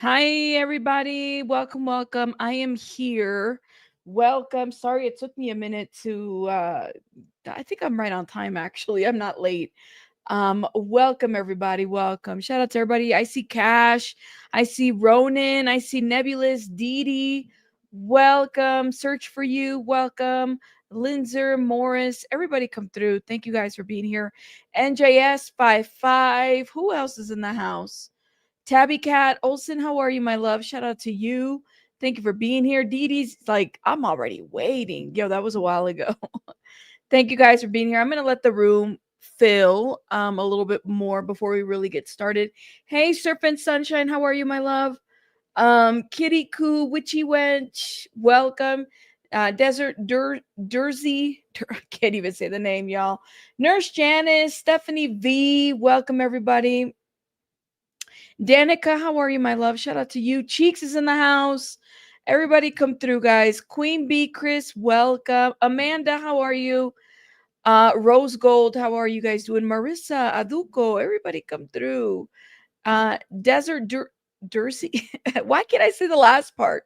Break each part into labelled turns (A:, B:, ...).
A: Hi, everybody. Welcome, welcome. I am here. Welcome. Sorry, it took me a minute to. I think I'm right on time. Actually, I'm not late. Welcome, everybody. Welcome. Shout out to everybody. I see Cash. I see Ronan. I see Nebulous. Didi. Welcome. Search for you. Welcome. Linzer, Morris, everybody come through. Thank you guys for being here. NJS 55. Who else is in the house? Tabby Cat Olson, how are you, my love? Shout out to you. Thank you for being here. Dee Dee's like, I'm already waiting. Yo, that was a while ago. Thank you guys for being here. I'm gonna let the room fill a little bit more before we really get started. Hey, Serpent Sunshine, how are you, my love? Kitty Coo, Witchy Wench, welcome. Desert Dursey, I can't even say the name, y'all. Nurse Janice, Stephanie V, welcome everybody. Danica, how are you, my love? Shout out to you. Cheeks is in the house. Everybody come through, guys. Queen Bee, Chris, welcome. Amanda, how are you? Rose Gold, how are you guys doing? Marissa, Aduko, everybody come through. Desert Dursey. Why can't I say the last part?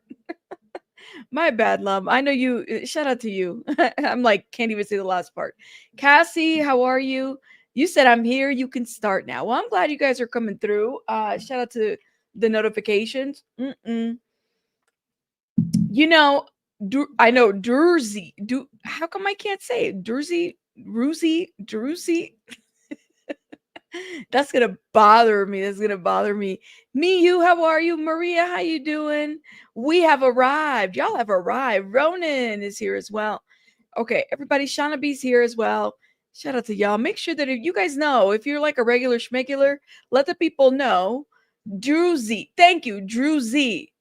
A: My bad, love. I know you. Shout out to you. I'm like, can't even say the last part. Cassie, how are you? You said I'm here. You can start now. Well, I'm glad you guys are coming through. Shout out to the notifications. You know, I know Dursey. How come I can't say it? Dursey, Druzy. That's gonna bother me. That's gonna bother me. Me, you, how are you? Maria, how you doing? We have arrived. Y'all have arrived. Ronan is here as well. Okay, everybody, Shauna B's here as well. Shout out to y'all. Make sure that if you guys know, if you're like a regular schmegular, let the people know. Drew Z. Thank you, Drew Z.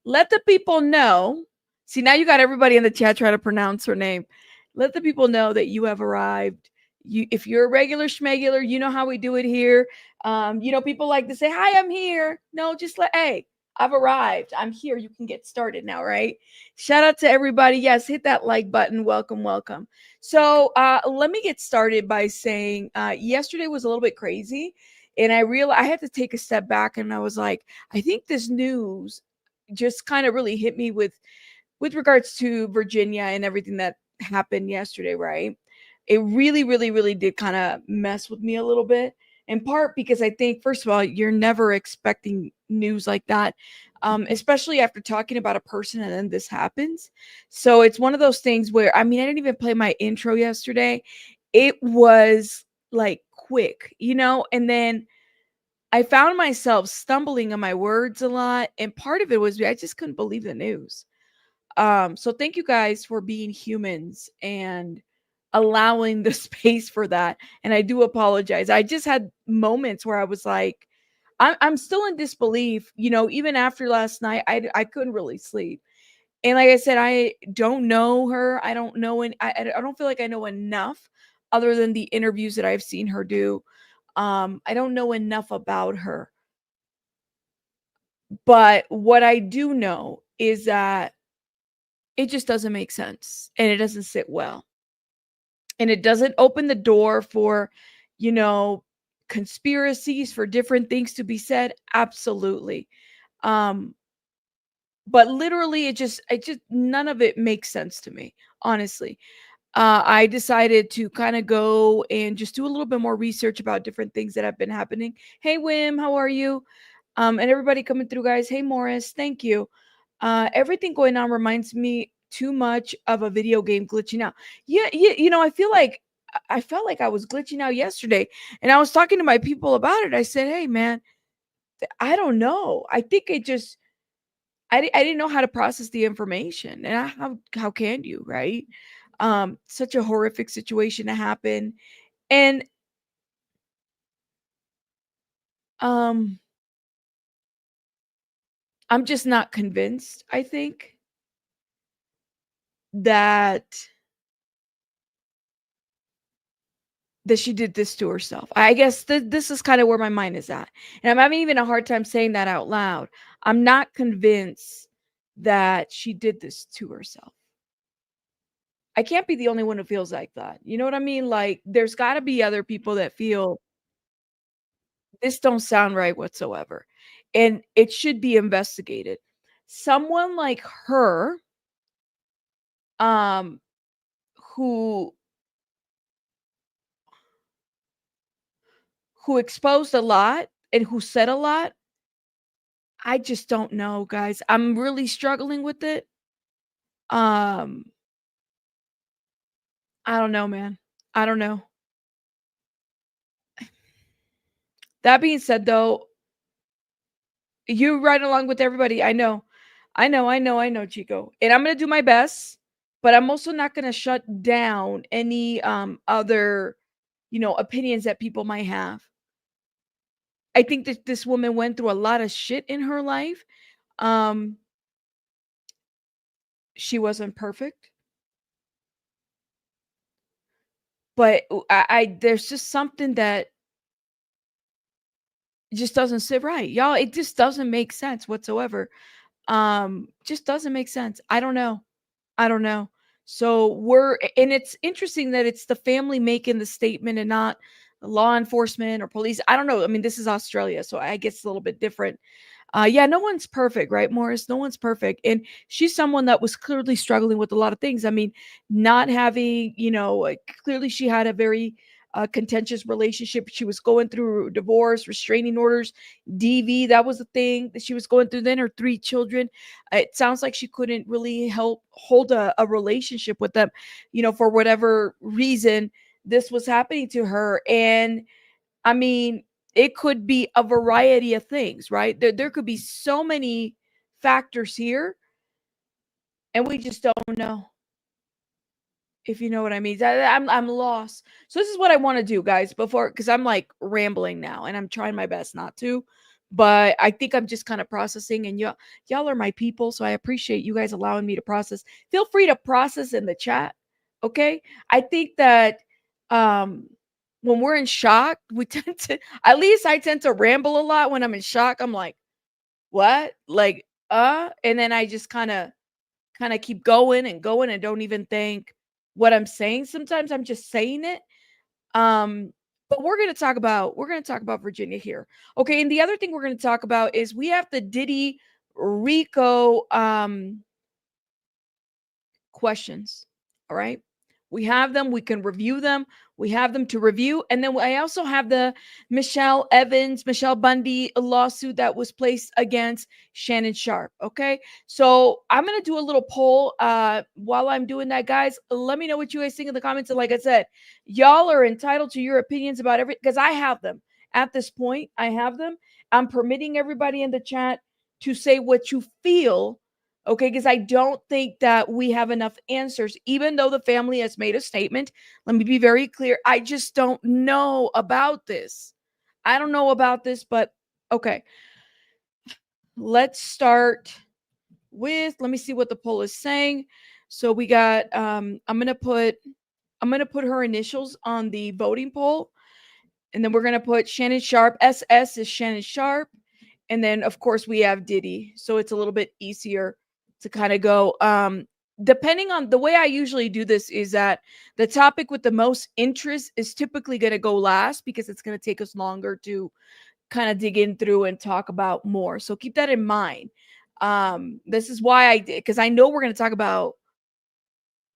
A: Let the people know. See, now you got everybody in the chat trying to pronounce her name. Let the people know that you have arrived. If you're a regular schmegular, you know how we do it here. People like to say, "Hi, I'm here." No, just hey, I've arrived. I'm here. You can get started now, right? Shout out to everybody. Yes, hit that like button. Welcome, welcome. So let me get started by saying yesterday was a little bit crazy. And I realized I had to take a step back and I was like, I think this news just kind of really hit me with regards to Virginia and everything that happened yesterday, right? It really, really, really did kind of mess with me a little bit. In part because I think, first of all, you're never expecting news like that, especially after talking about a person and then this happens. So it's one of those things where, I mean, I didn't even play my intro yesterday. It was like quick, and then I found myself stumbling on my words a lot. And part of it was I just couldn't believe the news. So thank you guys for being humans and allowing the space for that. And I do apologize. I just had moments where I was like, I'm still in disbelief. Even after last night, I couldn't really sleep. And like I said, I don't know her. I don't know, and I don't feel like I know enough other than the interviews that I've seen her do. I don't know enough about her. But what I do know is that it just doesn't make sense and it doesn't sit well. And it doesn't open the door for, you know, conspiracies, for different things to be said. Absolutely. Um, but literally it just none of it makes sense to me, honestly. I decided to kind of go and just do a little bit more research about different things that have been happening. Hey Wim, how are you? And everybody coming through, guys. Hey Morris, thank you. Everything going on reminds me too much of a video game glitching out. Yeah, I felt like I was glitching out yesterday, and I was talking to my people about it. I said, "Hey, man, I don't know. I think it just I didn't know how to process the information, and how can you, right? Such a horrific situation to happen, and um, I'm just not convinced. I think that she did this to herself. I guess this is kind of where my mind is at. And I'm having even a hard time saying that out loud. I'm not convinced that she did this to herself. I can't be the only one who feels like that. You know what I mean? Like there's got to be other people that feel this don't sound right whatsoever. and it should be investigated. Someone like her, um, who exposed a lot and who said a lot, I just don't know, guys. I'm really struggling with it. Um, I don't know, man. I don't know. That being said, though, you ride along with everybody. I know. I know, Chico. And I'm gonna do my best, but I'm also not gonna shut down any other, opinions that people might have. I think that this woman went through a lot of shit in her life. Um, she wasn't perfect, but I there's just something that just doesn't sit right. Y'all, it just doesn't make sense whatsoever. Just doesn't make sense. I don't know. I don't know. So and it's interesting that it's the family making the statement and not law enforcement or police. I don't know. I mean, this is Australia, so I guess it's a little bit different. Yeah, no one's perfect, right, Morris? No one's perfect. And she's someone that was clearly struggling with a lot of things. I mean, not having, clearly she had a very contentious relationship. She was going through divorce, restraining orders, DV. That was the thing that she was going through. Then her three children. It sounds like she couldn't really help hold a relationship with them, for whatever reason this was happening to her. And I mean, it could be a variety of things, right? There could be so many factors here, and we just don't know. If you know what I mean. I'm lost. So this is what I want to do, guys, before, because I'm like rambling now, and I'm trying my best not to. But I think I'm just kind of processing, and y'all are my people, so I appreciate you guys allowing me to process. Feel free to process in the chat, okay? I think that when we're in shock, we tend to, at least I tend to ramble a lot when I'm in shock. I'm like, what? Like, and then I just kind of keep going and don't even think what I'm saying. Sometimes I'm just saying it. But we're going to talk about Virginia here. Okay, and the other thing we're going to talk about is we have the Diddy Rico questions. All right. We have them. We can review them. We have them to review. And then I also have the Michelle Bundy lawsuit that was placed against Shannon Sharpe. Okay. So I'm going to do a little poll while I'm doing that, guys. Let me know what you guys think in the comments. And like I said, y'all are entitled to your opinions about everything because I have them at this point. I have them. I'm permitting everybody in the chat to say what you feel. Okay, because I don't think that we have enough answers, even though the family has made a statement. Let me be very clear. I just don't know about this. I don't know about this, but okay. Let's start with, let me see what the poll is saying. So we got I'm gonna put her initials on the voting poll, and then we're gonna put Shannon Sharpe. SS is Shannon Sharpe. And then of course we have Diddy. So it's a little bit easier to kind of go. Depending on the way I usually do this is that the topic with the most interest is typically going to go last because it's going to take us longer to kind of dig in through and talk about more. So keep that in mind. This is why I did, because I know we're going to talk about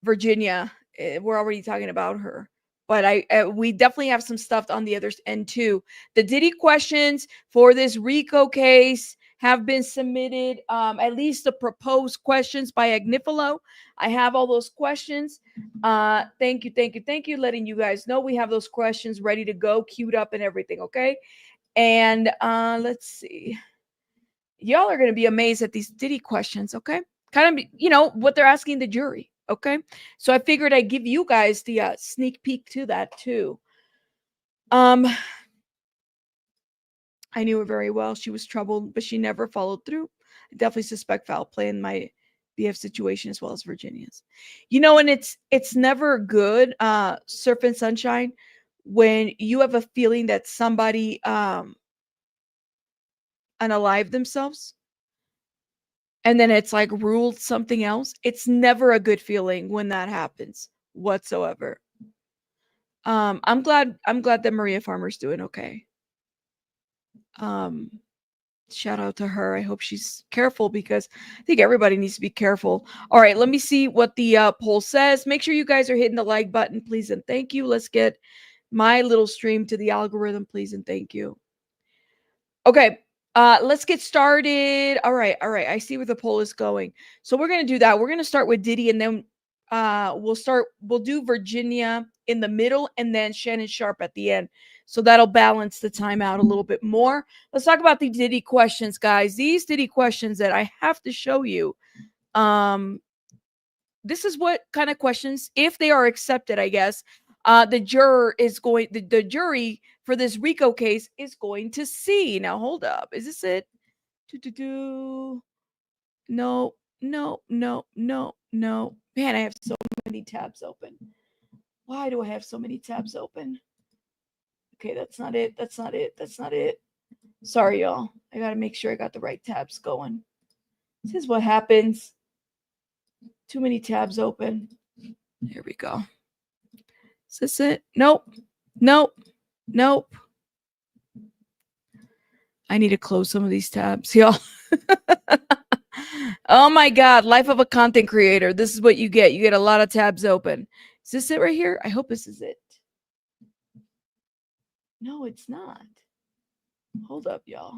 A: Virginia. We're already talking about her, but we definitely have some stuff on the other end too. The Diddy questions for this Rico case have been submitted. At least the proposed questions by Agnifilo. I have all those questions. Thank you. Letting you guys know we have those questions ready to go, queued up and everything. Okay, and let's see. Y'all are gonna be amazed at these Diddy questions. Okay, kind of what they're asking the jury. Okay. So I figured I'd give you guys the sneak peek to that too. I knew her very well. She was troubled, but she never followed through. I definitely suspect foul play in my BF situation as well as Virginia's. And it's never good, surf and sunshine, when you have a feeling that somebody unalived themselves and then it's like ruled something else. It's never a good feeling when that happens whatsoever. I'm glad that Maria Farmer's doing okay. Shout out to her. I hope she's careful because I think everybody needs to be careful. All right, let me see what the poll says. Make sure you guys are hitting the like button, please and thank you. Let's get my little stream to the algorithm, please and thank you. Okay, let's get started. All right. I see where the poll is going. So we're gonna do that. We're gonna start with Diddy, and then we'll do Virginia in the middle, and then Shannon Sharpe at the end. So that'll balance the time out a little bit more. Let's talk about the Diddy questions, guys. These Diddy questions that I have to show you. This is what kind of questions, if they are accepted, I guess, the jury for this Rico case is going to see. Now, hold up. Is this it? No, no, no, no, no. Man, I have so many tabs open. Why do I have so many tabs open? Okay, that's not it. That's not it. That's not it. Sorry, y'all. I got to make sure I got the right tabs going. This is what happens. Too many tabs open. Here we go. Is this it? Nope. Nope. Nope. I need to close some of these tabs, y'all. Oh my God. Life of a content creator. This is what you get. You get a lot of tabs open. Is this it right here? I hope this is it. No, it's not. Hold up, y'all.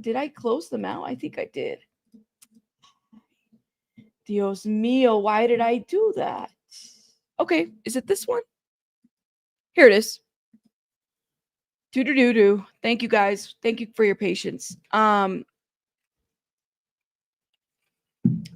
A: Did I close them out? I think I did. Dios mío, why did I do that? Okay, is it this one? Here it is. Do. Thank you, guys. Thank you for your patience.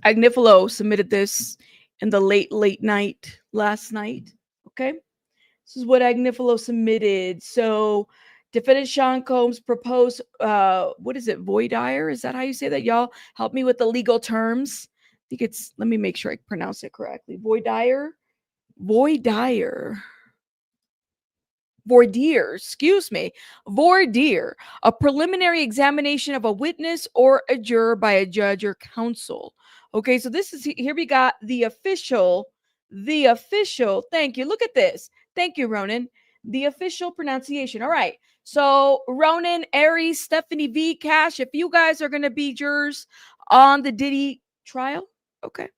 A: Agnifilo submitted this in the late night last night. Okay, this is what Agnifilo submitted. So, defendant Sean Combs proposed, what is it, voir dire? Is that how you say that, y'all? Help me with the legal terms. I think it's, let me make sure I pronounce it correctly. Voir dire. Voir dire, excuse me, voir dire, a preliminary examination of a witness or a juror by a judge or counsel. Okay, so this is, here we got the official, thank you. Look at this. Thank you, Ronan. The official pronunciation. All right. So Ronan, Aries, Stephanie V, Cash, if you guys are going to be jurors on the Diddy trial, okay,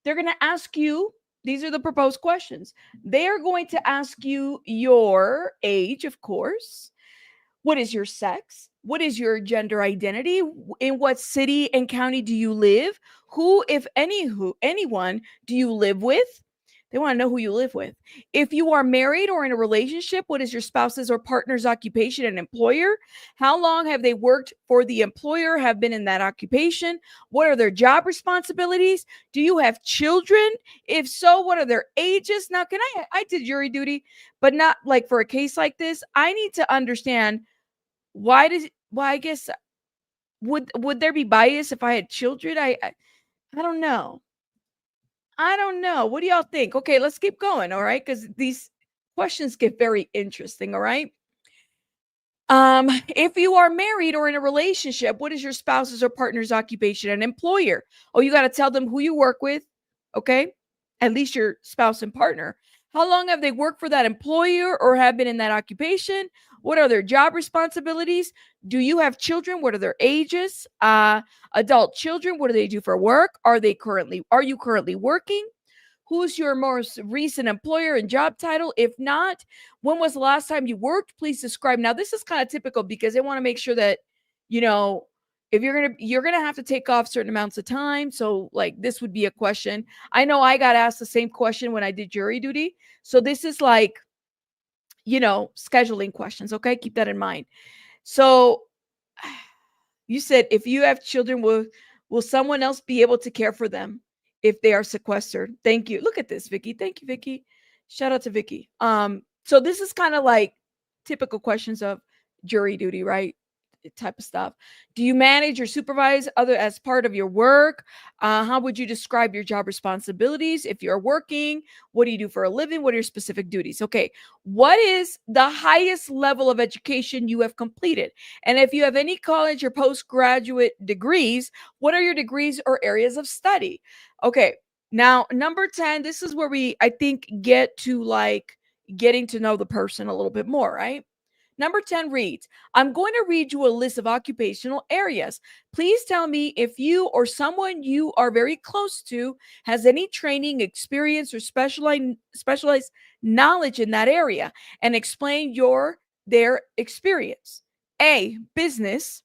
A: they're going to ask you, these are the proposed questions. They are going to ask you your age, of course. What is your sex? What is your gender identity? In what city and county do you live? Who, if anyone, do you live with? They want to know who you live with. If you are married or in a relationship, what is your spouse's or partner's occupation and employer? How long have they worked for the employer, have been in that occupation? What are their job responsibilities? Do you have children? If so, what are their ages? Now, I did jury duty, but not like for a case like this. I need to understand why I guess would there be bias if I had children? I don't know. I don't know. What do y'all think? Okay, let's keep going. All right, because these questions get very interesting. All right. If you are married or in a relationship, what is your spouse's or partner's occupation and employer? Oh, you got to tell them who you work with. Okay. At least your spouse and partner. How long have they worked for that employer or have been in that occupation? What are their job responsibilities? Do you have children? What are their ages? Adult children, what do they do for work? Are you currently working? Who's your most recent employer and job title? If not, when was the last time you worked? Please describe. Now, this is kind of typical because they want to make sure that, if you're gonna have to take off certain amounts of time. So, like, this would be a question. I know I got asked the same question when I did jury duty. So this is like, scheduling questions. Okay, keep that in mind. So, you said if you have children, will someone else be able to care for them if they are sequestered? Thank you. Look at this, Vicky. Thank you, Vicky. Shout out to Vicky. So this is kind of like typical questions of jury duty, right? Type of stuff. Do you manage or supervise other as part of your work? How would you describe your job responsibilities? If you're working, what do you do for a living? What are your specific duties? Okay. What is the highest level of education you have completed? And if you have any college or postgraduate degrees, what are your degrees or areas of study? Okay. Now, number 10, this is where I think, get to like getting to know the person a little bit more, right? Number 10 reads, I'm going to read you a list of occupational areas. Please tell me if you or someone you are very close to has any training, experience, or specialized knowledge in that area, and explain their experience. A, business.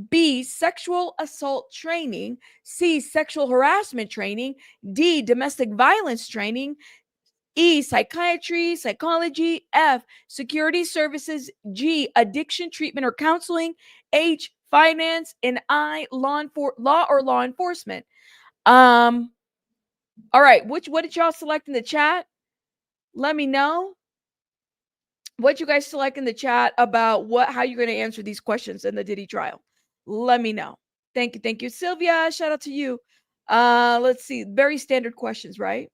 A: B, sexual assault training. C, sexual harassment training. D, domestic violence training. E, psychiatry, psychology. F, security services. G, addiction treatment or counseling. H, finance. And I, law or law enforcement. All right, what did y'all select in the chat? Let me know what you guys select in the chat about how you're going to answer these questions in the Diddy trial. Let me know. Thank you, Sylvia. Shout out to you. Let's see. Very standard questions, right?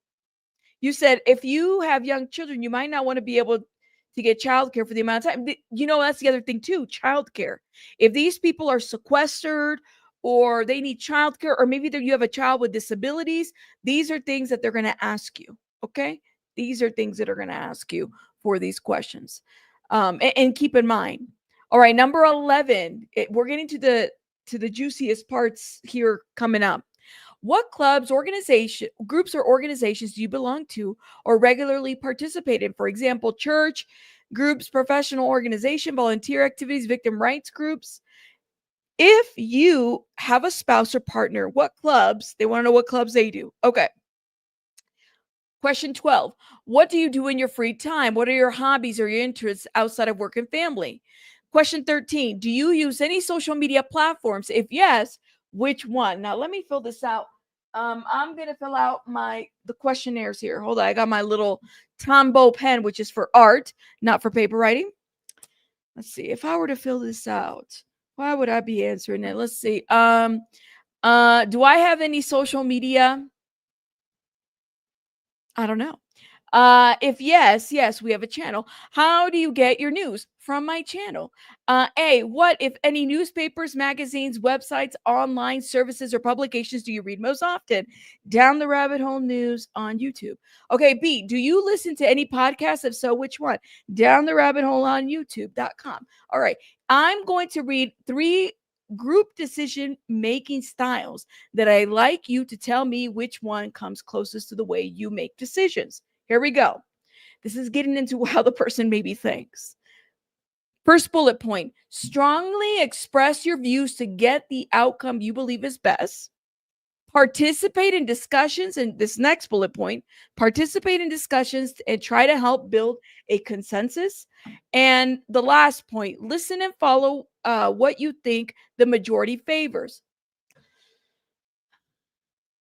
A: You said if you have young children, you might not want to be able to get childcare for the amount of time. That's the other thing too, childcare. If these people are sequestered or they need childcare, or maybe you have a child with disabilities, these are things that they're going to ask you. Okay. These are things that are going to ask you for these questions. And keep in mind. All right, number 11. We're getting to the juiciest parts here coming up. What clubs, groups, or organizations do you belong to or regularly participate in? For example, church groups, professional organization, volunteer activities, victim rights groups. If you have a spouse or partner, what clubs? They want to know what clubs they do. Okay. Question 12. What do you do in your free time? What are your hobbies or your interests outside of work and family? Question 13. Do you use any social media platforms? If yes, which one? Now, let me fill this out. I'm going to fill out the questionnaires here. Hold on. I got my little Tombow pen, which is for art, not for paper writing. Let's see. If I were to fill this out, why would I be answering it? Let's see. Do I have any social media? I don't know. If yes, we have a channel. How do you get your news? From my channel. A, what, if any, newspapers, magazines, websites, online services, or publications do you read most often? Down the Rabbit Hole News on YouTube. Okay, B, do you listen to any podcasts? If so, which one? Down the Rabbit Hole on YouTube.com. All right, I'm going to read 3 group decision making styles that I like you to tell me which one comes closest to the way you make decisions. Here we go. This is getting into how the person maybe thinks. First bullet point, strongly express your views to get the outcome you believe is best. Participate in discussions, and this next bullet point, participate in discussions and try to help build a consensus. And the last point, listen and follow what you think the majority favors.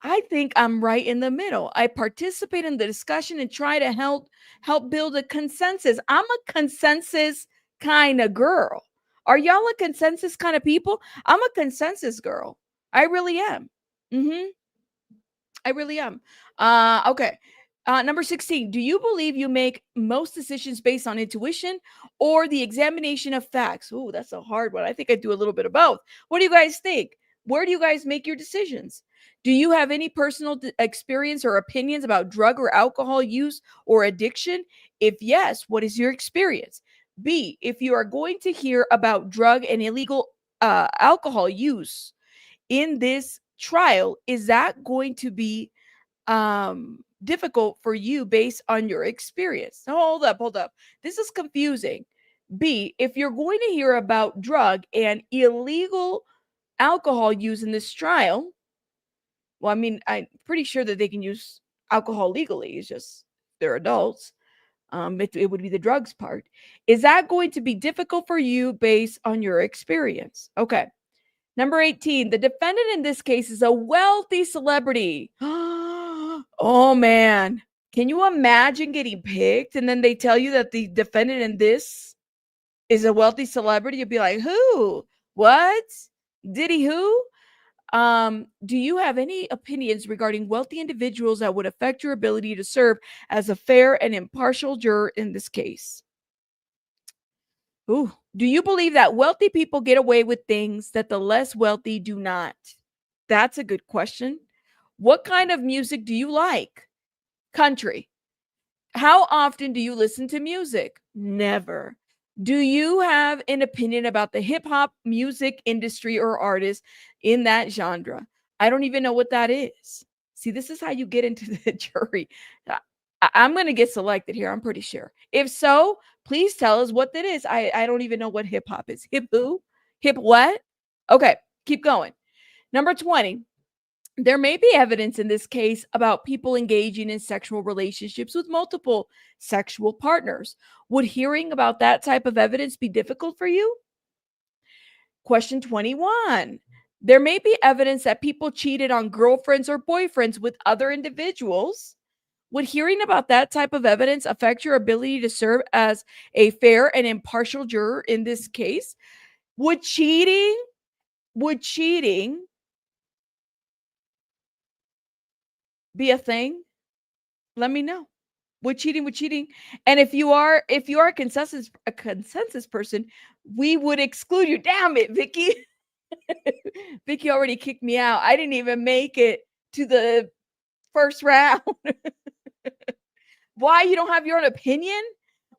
A: I think I'm right in the middle. I participate in the discussion and try to help build a consensus. I'm a consensus kind of girl. Are y'all a consensus kind of people? I'm a consensus girl. I really am. I really am. Okay. Number 16. Do you believe you make most decisions based on intuition or the examination of facts? Ooh, that's a hard one. I think I do a little bit of both. What do you guys think? Where do you guys make your decisions? Do you have any personal experience or opinions about drug or alcohol use or addiction? If yes, what is your experience? B, if you are going to hear about drug and illegal alcohol use in this trial, is that going to be difficult for you based on your experience? Now, hold up. This is confusing. B, if you're going to hear about drug and illegal alcohol use in this trial, well, I mean, I'm pretty sure that they can use alcohol legally. It's just they're adults. It would be the drugs part. Is that going to be difficult for you based on your experience? Okay. Number 18, the defendant in this case is a wealthy celebrity. Oh, man. Can you imagine getting picked and then they tell you that the defendant in this is a wealthy celebrity? You'd be like, who? What? Diddy who? Do you have any opinions regarding wealthy individuals that would affect your ability to serve as a fair and impartial juror in this case? Ooh. Do you believe that wealthy people get away with things that the less wealthy do not? That's a good question. What kind of music do you like? Country. How often do you listen to music? Never. Do you have an opinion about the hip hop music industry or artists in that genre? I don't even know what that is. See, this is how you get into the jury. I'm going to get selected here. I'm pretty sure. If so, please tell us what that is. I don't even know what hip hop is. Hip who? Hip what? Okay, keep going. Number 20. There may be evidence in this case about people engaging in sexual relationships with multiple sexual partners. Would hearing about that type of evidence be difficult for you? Question 21. There may be evidence that people cheated on girlfriends or boyfriends with other individuals. Would hearing about that type of evidence affect your ability to serve as a fair and impartial juror in this case? Would cheating be a thing? Let me know. Would cheating. And if you are a consensus person, we would exclude you. Damn it, Vicky. Vicky already kicked me out. I didn't even make it to the first round. Why, you don't have your own opinion?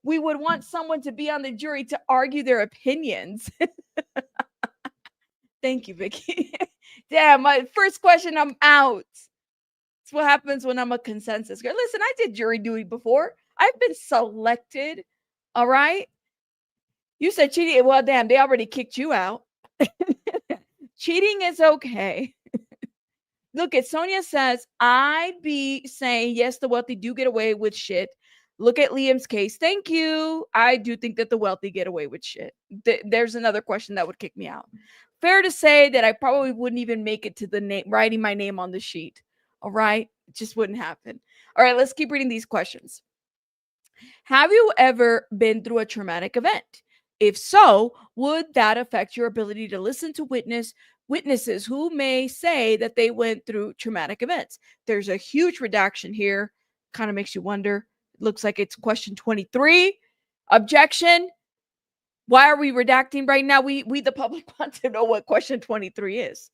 A: We would want someone to be on the jury to argue their opinions. Thank you, Vicky. Damn, my first question, I'm out. It's what happens when I'm a consensus girl. Listen, I did jury duty before. I've been selected. All right. You said cheating. Well, damn, they already kicked you out. Cheating is okay. Look at Sonia says, I be saying, yes, the wealthy do get away with shit. Look at Liam's case. Thank you. I do think that the wealthy get away with shit. There's another question that would kick me out. Fair to say that I probably wouldn't even make it to the name, writing my name on the sheet. All right. It just wouldn't happen. All right. Let's keep reading these questions. Have you ever been through a traumatic event? If so, would that affect your ability to listen to witnesses who may say that they went through traumatic events? There's a huge redaction here. Kind of makes you wonder. It looks like it's question 23. Objection. Why are we redacting right now? We the public want to know what question 23 is.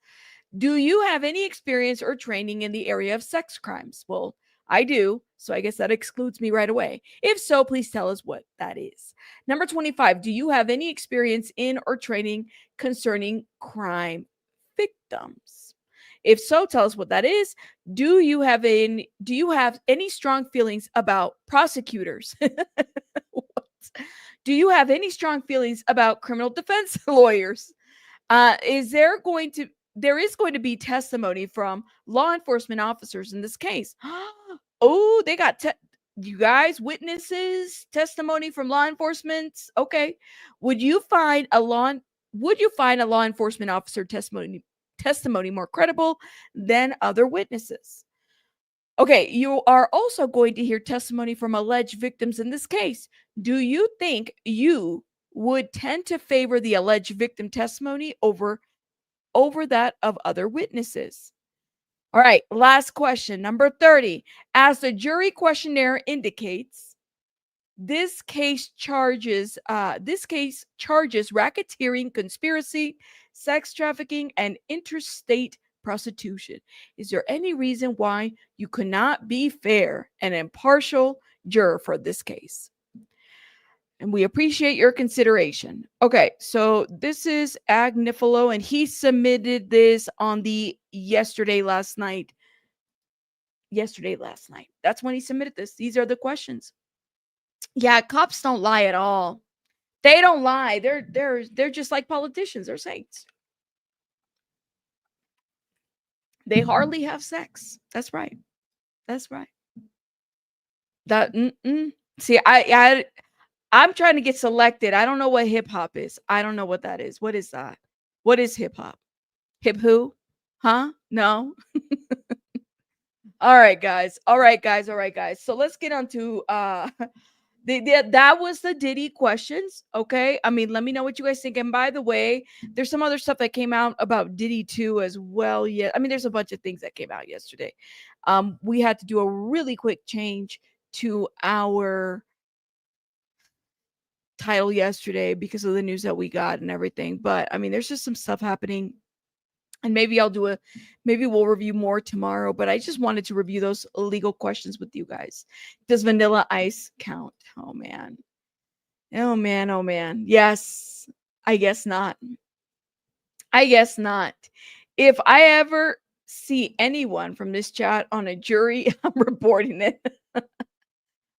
A: Do you have any experience or training in the area of sex crimes? Well, I do. So I guess that excludes me right away. If so, please tell us what that is. Number 25. Do you have any experience in or training concerning crime victims? If so, tell us what that is. Do you have any strong feelings about prosecutors? What? Do you have any strong feelings about criminal defense lawyers? There is going to be testimony from law enforcement officers in this case. Oh, they got you guys, witnesses, testimony from law enforcement. Okay. Would you find a law enforcement officer testimony more credible than other witnesses? Okay, you are also going to hear testimony from alleged victims in this case. Do you think you would tend to favor the alleged victim testimony over that of other witnesses? All right, last question, number 30. As the jury questionnaire indicates, this case charges racketeering, conspiracy, sex trafficking, and interstate prostitution. Is there any reason why you could not be fair and impartial juror for this case? And we appreciate your consideration. Okay, so this is Agnifilo, and he submitted this on the last night. That's when he submitted this. These are the questions. Yeah, cops don't lie at all. They don't lie. They're just like politicians. They're saints. They hardly have sex. That's right. That's right. That See, I'm trying to get selected. I don't know what hip hop is. I don't know what that is. What is that? What is hip hop? Hip who? Huh? No. All right, guys. So let's get on to that was the Diddy questions. Okay. I mean, let me know what you guys think. And by the way, there's some other stuff that came out about Diddy too as well. Yeah. I mean, there's a bunch of things that came out yesterday. We had to do a really quick change to our title yesterday because of the news that we got and everything. But I mean, there's just some stuff happening. And maybe we'll review more tomorrow, but I just wanted to review those legal questions with you guys. Does Vanilla Ice count? Oh man. Oh man, oh man. Yes. I guess not. I guess not. If I ever see anyone from this chat on a jury, I'm reporting it.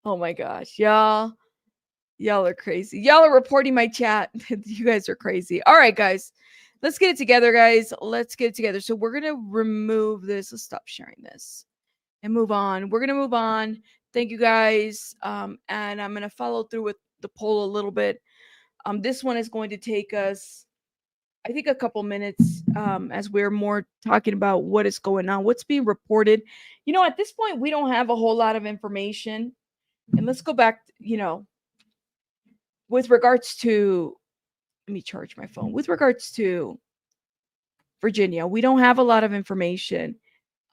A: Oh my gosh, y'all. Y'all are crazy. Y'all are reporting my chat. You guys are crazy. All right, guys. Let's get it together, guys. Let's get it together. So we're going to remove this. Let's stop sharing this and move on. We're going to move on. Thank you, guys. And I'm going to follow through with the poll a little bit. This one is going to take us, I think, a couple minutes as we're more talking about what is going on, what's being reported. At this point, we don't have a whole lot of information. And let's go back, with regards to, let me charge my phone. With regards to Virginia, we don't have a lot of information.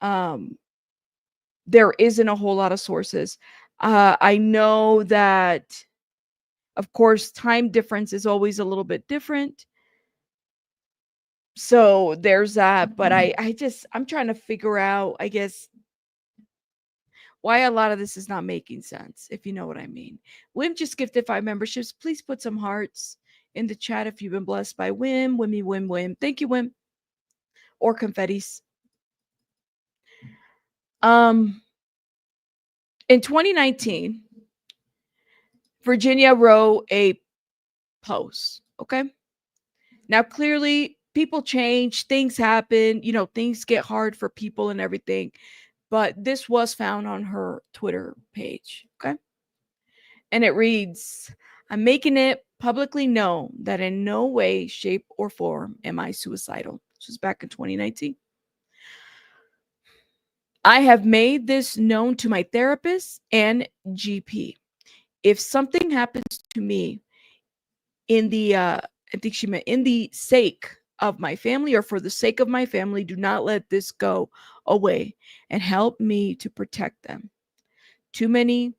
A: There isn't a whole lot of sources. I know that, of course, time difference is always a little bit different. So there's that. But I'm trying to figure out, I guess, why a lot of this is not making sense, if you know what I mean. Wim just gifted 5 memberships. Please put some hearts in the chat if you've been blessed by Wim. Wimmy, Wim, Wim. Thank you, Wim. Or confettis. In 2019, Virginia wrote a post. Okay. Now, clearly, people change, things happen, things get hard for people and everything. But this was found on her Twitter page. Okay. And it reads, I'm making it publicly known that in no way, shape, or form am I suicidal. This was back in 2019. I have made this known to my therapist and GP. If something happens to me in the, I think she meant in the sake of my family or for the sake of my family, do not let this go away and help me to protect them. Too many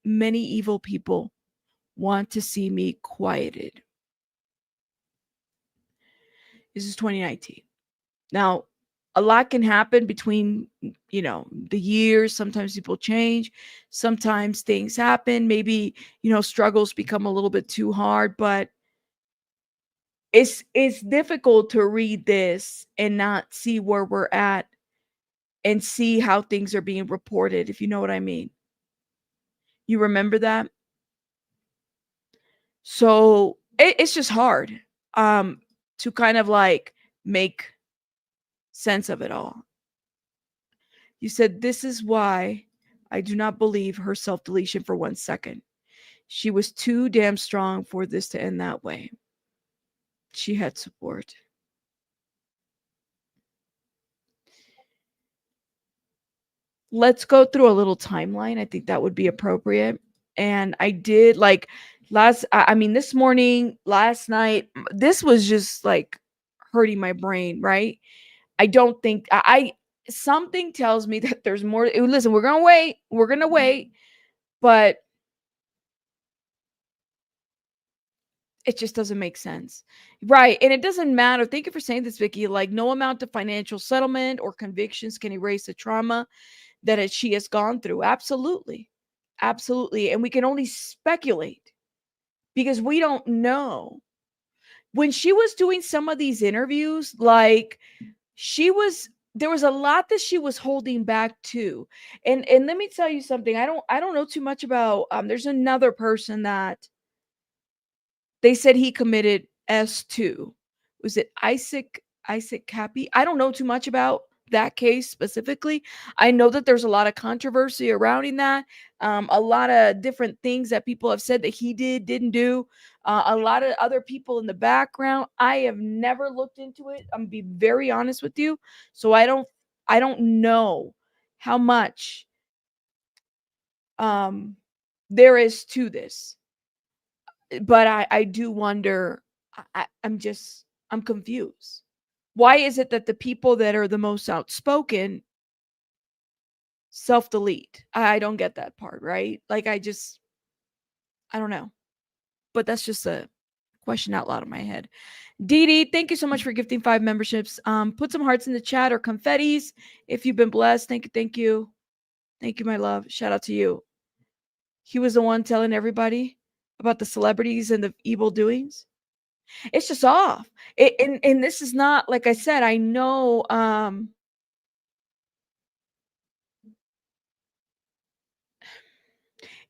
A: evil people want to see me quieted. This is 2019. Now, a lot can happen between, the years. Sometimes people change. Sometimes things happen. Maybe, struggles become a little bit too hard, but it's difficult to read this and not see where we're at and see how things are being reported, if you know what I mean. You remember that? So it's just hard to kind of like make sense of it all. You said, this is why I do not believe her self-deletion for 1 second. She was too damn strong for this to end that way. She had support. Let's go through a little timeline. I think that would be appropriate. And I did this morning, last night, this was just like hurting my brain, right? I don't think something tells me that there's more. Listen, we're going to wait, but it just doesn't make sense. Right. And it doesn't matter. Thank you for saying this, Vicky. Like, no amount of financial settlement or convictions can erase the trauma that she has gone through. Absolutely. Absolutely. And we can only speculate because we don't know. When she was doing some of these interviews, like, there was a lot that she was holding back too. And let me tell you something. I don't know too much about there's another person that they said he committed S2. Was it Isaac Cappy? I don't know too much about that case specifically. I know that there's a lot of controversy surrounding that. A lot of different things that people have said that he didn't do. A lot of other people in the background. I have never looked into it. I'm gonna be very honest with you. So I don't know how much there is to this. But I do wonder. I'm confused. Why is it that the people that are the most outspoken self-delete? I don't get that part, right? Like, I don't know. But that's just a question out loud in my head. Didi, thank you so much for gifting 5 memberships. Put some hearts in the chat or confettis if you've been blessed. Thank you. Thank you, my love. Shout out to you. He was the one telling everybody about the celebrities and the evil doings. It's just off. And this is not, like I said, I know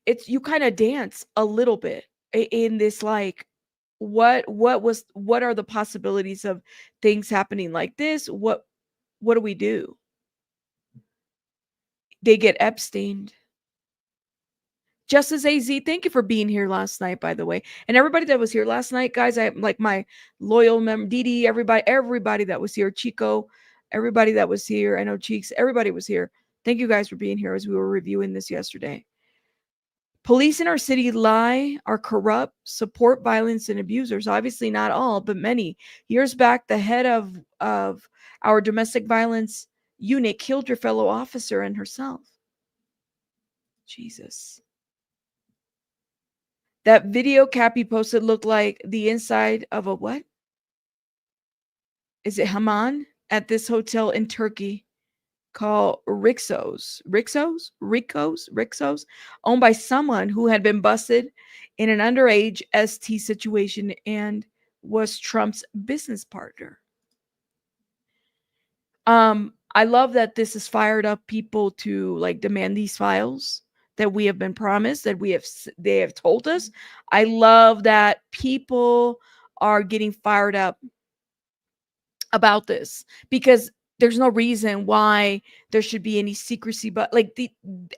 A: it's, you kind of dance a little bit in this, like, what are the possibilities of things happening like this? What do we do? They get Epstein. Justice AZ, thank you for being here last night, by the way. And everybody that was here last night, guys, I like my loyal member, Diddy, everybody that was here, Chico, everybody that was here. I know Cheeks, everybody was here. Thank you guys for being here as we were reviewing this yesterday. Police in our city lie, are corrupt, support violence and abusers. Obviously, not all, but many. Years back, the head of our domestic violence unit killed your fellow officer and herself. Jesus. That video Cappy posted looked like the inside of a what? Is it Haman? At this hotel in Turkey called Rixos, owned by someone who had been busted in an underage ST situation and was Trump's business partner. I love that this has fired up people to like demand these files that we have been promised, that they have told us. I love that people are getting fired up about this because there's no reason why there should be any secrecy, but like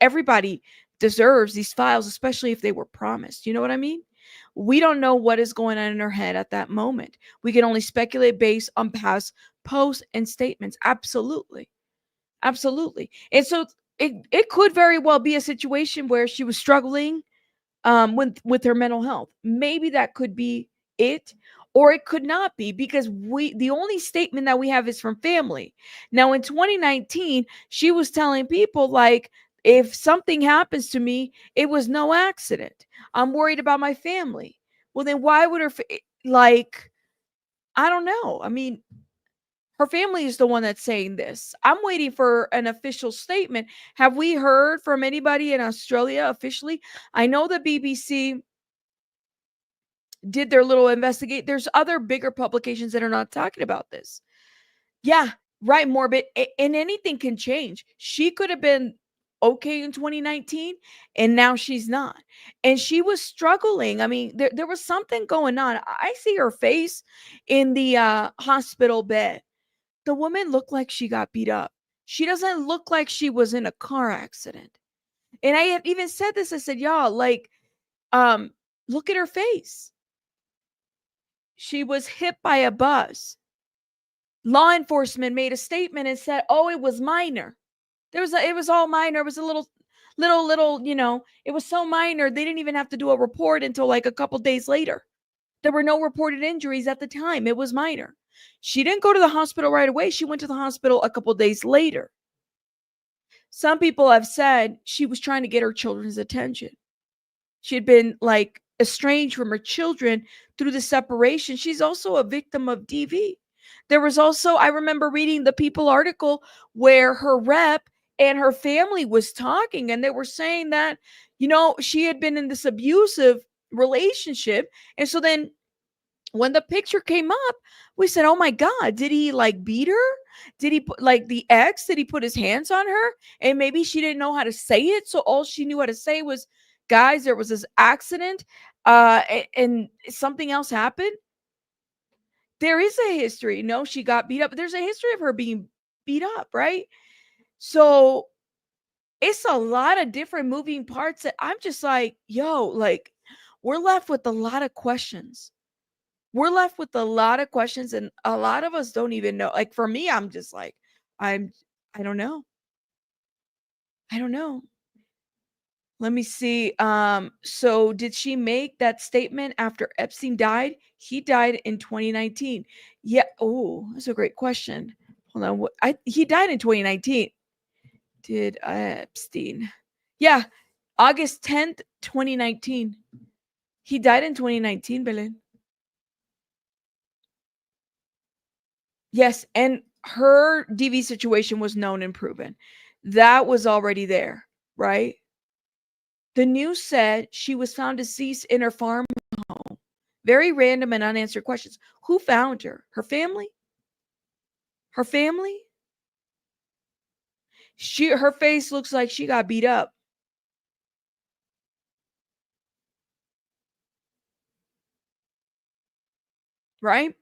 A: everybody deserves these files, especially if they were promised. You know what I mean? We don't know what is going on in her head at that moment. We can only speculate based on past posts and statements. Absolutely. Absolutely. And so it could very well be a situation where she was struggling with her mental health. Maybe that could be it, or it could not be, because the only statement that we have is from family. Now in 2019, she was telling people like, if something happens to me, it was no accident. I'm worried about my family. Well, then why would like, I don't know. I mean, her family is the one that's saying this. I'm waiting for an official statement. Have we heard from anybody in Australia officially? I know the BBC did their little investigate. There's other bigger publications that are not talking about this. Yeah, right, morbid. And anything can change. She could have been okay in 2019 and now she's not. And she was struggling. I mean, there was something going on. I see her face in the hospital bed. The woman looked like she got beat up. She doesn't look like she was in a car accident. And I had even said this. I said, y'all, like, look at her face. She was hit by a bus. Law enforcement made a statement and said, "Oh, it was minor." It was all minor. It was a little, it was so minor. They didn't even have to do a report until like a couple days later. There were no reported injuries at the time. It was minor. She didn't go to the hospital right away. She went to the hospital a couple days later. Some people have said she was trying to get her children's attention. She had been like estranged from her children through the separation. She's also a victim of DV. There was also, I remember reading the People article where her rep and her family was talking, and they were saying that, she had been in this abusive relationship. And so then when the picture came up, we said, "Oh my God, did he like beat her? Did he put like the ex? Did he put his hands on her?" And maybe she didn't know how to say it. So all she knew how to say was, "Guys, there was this accident and something else happened." There is a history. No, she got beat up. There's a history of her being beat up, right? So it's a lot of different moving parts that I'm just like, yo, like, we're left with a lot of questions. We're left with a lot of questions, and a lot of us don't even know. Like for me, I'm just like, I'm I don't know. I don't know. Let me see. So did she make that statement after Epstein died? He died in 2019. Yeah. Oh, that's a great question. Hold on. He died in 2019. Did Epstein? Yeah, August 10th, 2019. He died in 2019, Belen. Yes, and her DV situation was known and proven. That was already there, right? The news said she was found deceased in her farm home. Very random and unanswered questions. Who found her? Her family? Her family? Her face looks like she got beat up. Right?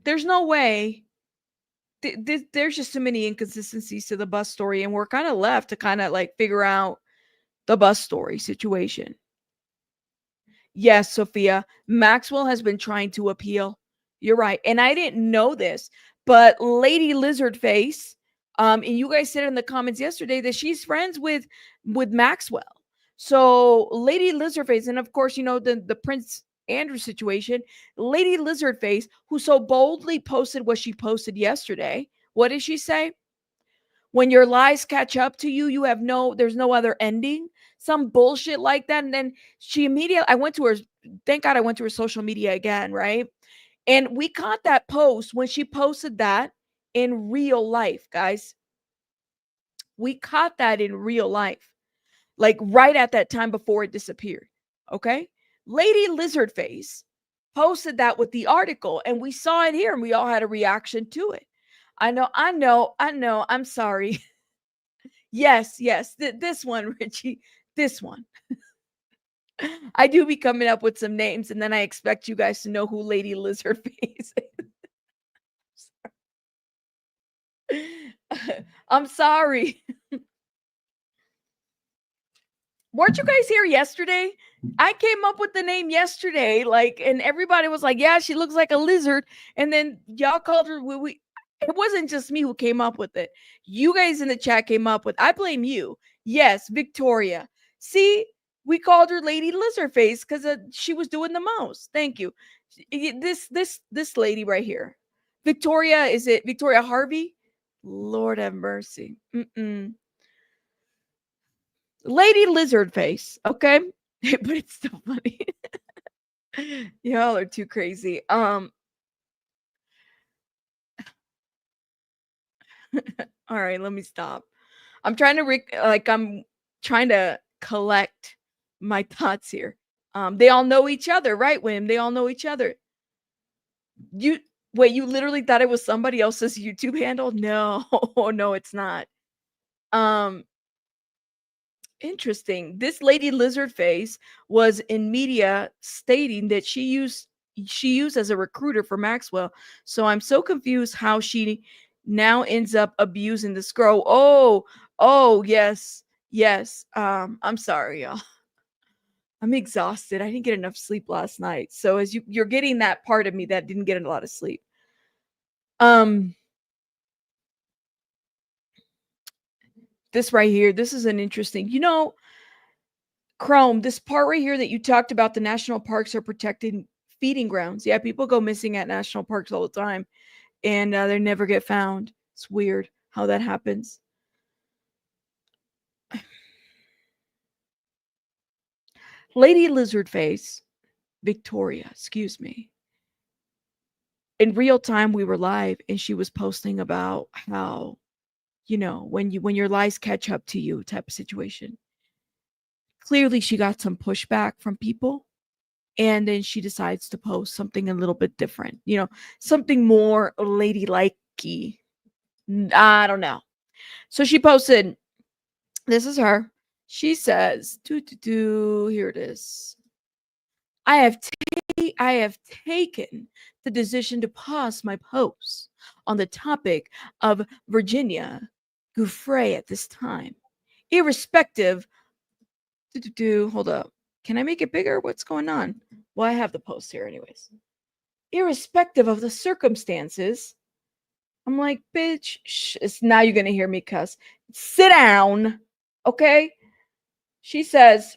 A: There's no way. There's just too many inconsistencies to the bus story, and we're kind of left to kind of like figure out the bus story situation. Yes, Sophia. Maxwell has been trying to appeal. You're right. And I didn't know this, but Lady Lizardface, and you guys said in the comments yesterday that she's friends with Maxwell. So Lady Lizardface, and of course, you know, the Prince Andrew situation, Lady Lizardface, who so boldly posted what she posted yesterday. What did she say? When your lies catch up to you, there's no other ending, some bullshit like that. And then she immediately, I went to her, thank God I went to her social media again, right? And we caught that post when she posted that in real life, guys. We caught that in real life, like right at that time before it disappeared. Okay. Lady Lizardface posted that with the article, and we saw it here and we all had a reaction to it. I know. I'm sorry. Yes, yes. This one, Richie. This one. I do be coming up with some names, and then I expect you guys to know who Lady Lizardface is. I'm sorry. Weren't you guys here yesterday? I came up with the name yesterday, like, and everybody was like, "Yeah, she looks like a lizard." And then y'all called her. It wasn't just me who came up with it. You guys in the chat came up with. I blame you. Yes, Victoria. See, we called her Lady Lizardface because she was doing the most. Thank you. This lady right here, Victoria. Is it Victoria Harvey? Lord have mercy. Lady Lizardface, okay? But it's still funny. Y'all are too crazy. All right, let me stop. I'm trying to I'm trying to collect my thoughts here. They all know each other, right, Wim? They all know each other. You wait, you literally thought it was somebody else's YouTube handle? No, no, it's not. Um, Interesting. This lady Lizardface was in media stating that she used as a recruiter for Maxwell. So I'm so confused how she now ends up abusing this girl. Oh, yes. Yes. I'm sorry, y'all. I'm exhausted. I didn't get enough sleep last night. So as you're getting that part of me that didn't get a lot of sleep. Um this right here, this is an interesting. Chrome, this part right here that you talked about, the national parks are protected feeding grounds. Yeah, people go missing at national parks all the time, and they never get found. It's weird how that happens. Lady Lizardface, Victoria, excuse me. In real time, we were live, and she was posting about how, when your lies catch up to you, type of situation. Clearly, she got some pushback from people, and then she decides to post something a little bit different, something more ladylike-y. I don't know. So she posted, this is her. She says, here it is. I have taken the decision to pause my posts on the topic of Virginia Giuffre at this time, irrespective. Hold up. Can I make it bigger? What's going on? Well, I have the post here, anyways. Irrespective of the circumstances, I'm like, bitch, now you're going to hear me cuss. Sit down. Okay. She says,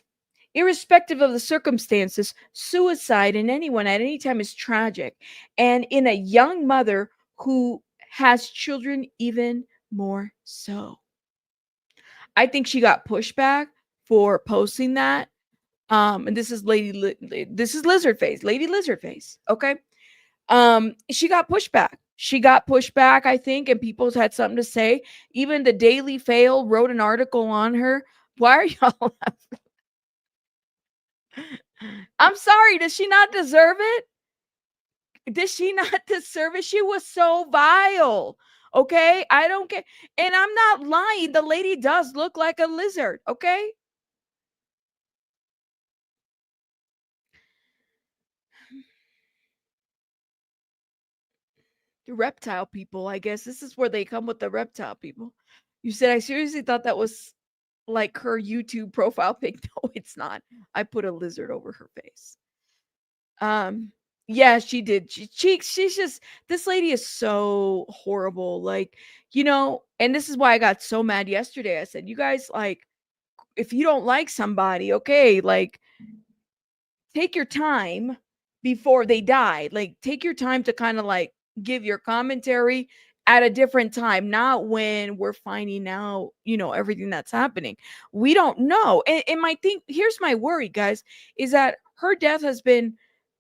A: irrespective of the circumstances, suicide in anyone at any time is tragic. And in a young mother who has children, even more so. I think she got pushback for posting that. And this is this is Lizardface, Lady Lizardface. Okay. She got pushback. I think, and people had something to say. Even the Daily Fail wrote an article on her Why are y'all I'm sorry, does she not deserve it? Does she not deserve it? She was so vile. Okay? I don't get and I'm not lying. The lady does look like a lizard, okay? The reptile people, I guess. This is where they come with the reptile people. You said I seriously thought that was like her YouTube profile pic. No, it's not. I put a lizard over her face. Um, yeah, she did. She's just this lady is so horrible. Like, and this is why I got so mad yesterday. I said, you guys, like, if you don't like somebody, okay, like take your time before they die. Like, take your time to kind of like give your commentary at a different time, not when we're finding out, everything that's happening. We don't know. And my thing, here's my worry, guys, is that her death has been,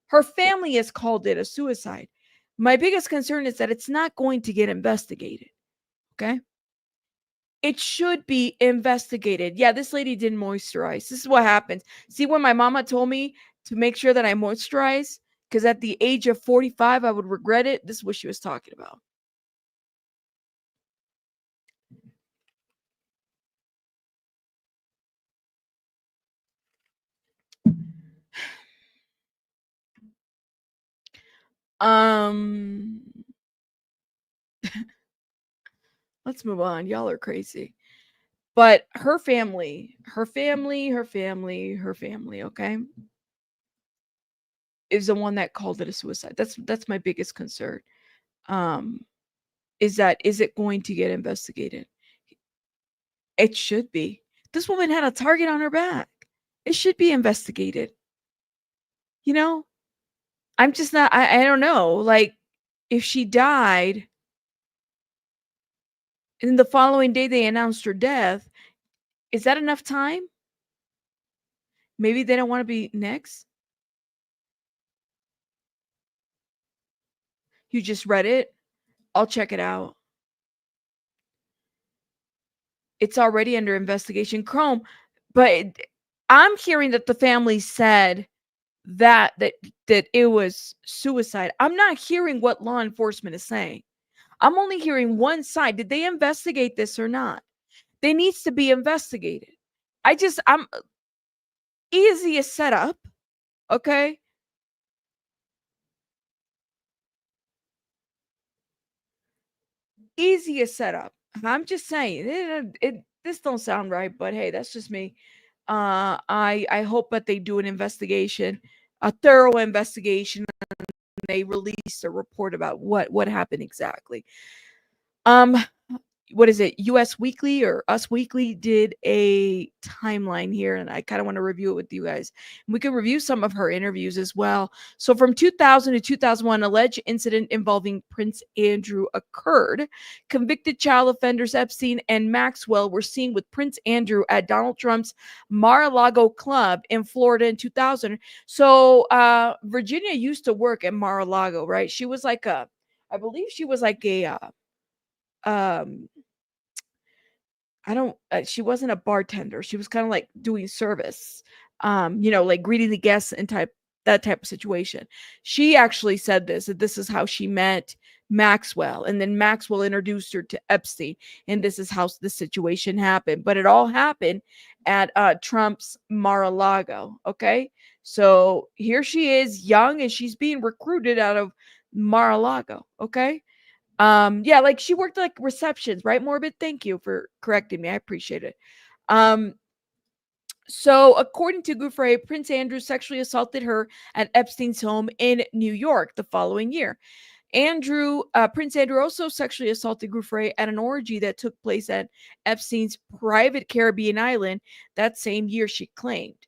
A: her family has called it a suicide. My biggest concern is that it's not going to get investigated. Okay. It should be investigated. Yeah, this lady didn't moisturize. This is what happens. See, when my mama told me to make sure that I moisturize, because at the age of 45, I would regret it. This is what she was talking about. Um, let's move on. Y'all are crazy. But her family, okay, is the one that called it a suicide. That's my biggest concern. Um, is it going to get investigated? It should be. This woman had a target on her back. It should be investigated. You know, I'm just not, I don't know. Like, if she died and the following day they announced her death, is that enough time? Maybe they don't want to be next. You just read it. I'll check it out. It's already under investigation. Chrome, but I'm hearing that the family said that it was suicide. I'm not hearing what law enforcement is saying. I'm only hearing one side. Did they investigate this or not? They needs to be investigated. I'm easy a setup, okay? Easy a setup. I'm just saying this don't sound right, but hey, that's just me. I hope that they do an investigation, a thorough investigation, and they release a report about what happened exactly. Um, what is it? US Weekly or Us Weekly did a timeline here, and I kind of want to review it with you guys. We can review some of her interviews as well. So, from 2000 to 2001, alleged incident involving Prince Andrew occurred. Convicted child offenders Epstein and Maxwell were seen with Prince Andrew at Donald Trump's Mar-a-Lago club in Florida in 2000. So, Virginia used to work at Mar-a-Lago, right? She was like I believe she was like a um I don't she wasn't a bartender. She was kind of like doing service. Like greeting the guests and that type of situation. She actually said that this is how she met Maxwell, and then Maxwell introduced her to Epstein, and this is how the situation happened. But it all happened at Trump's Mar-a-Lago, okay? So here she is, young, and she's being recruited out of Mar-a-Lago, okay? Yeah, like she worked like receptions, right? Morbid, thank you for correcting me. I appreciate it. Um, so according to Giuffre, Prince Andrew sexually assaulted her at Epstein's home in New York the following year. Prince Andrew also sexually assaulted Giuffre at an orgy that took place at Epstein's private Caribbean island that same year, she claimed.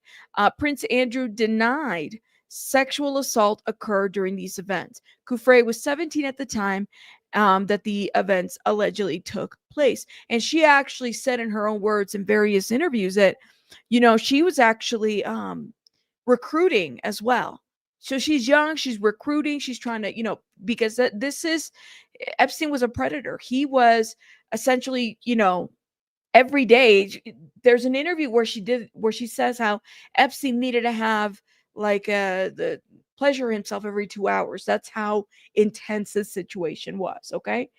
A: Prince Andrew denied sexual assault occurred during these events. Giuffre was 17 at the time that the events allegedly took place. And she actually said in her own words in various interviews that, she was actually recruiting as well. So she's young, she's recruiting, she's trying to, because this is Epstein was a predator. He was essentially, every day. There's an interview where she says how Epstein needed to have like the pleasure himself every 2 hours. That's how intense this situation was. Okay.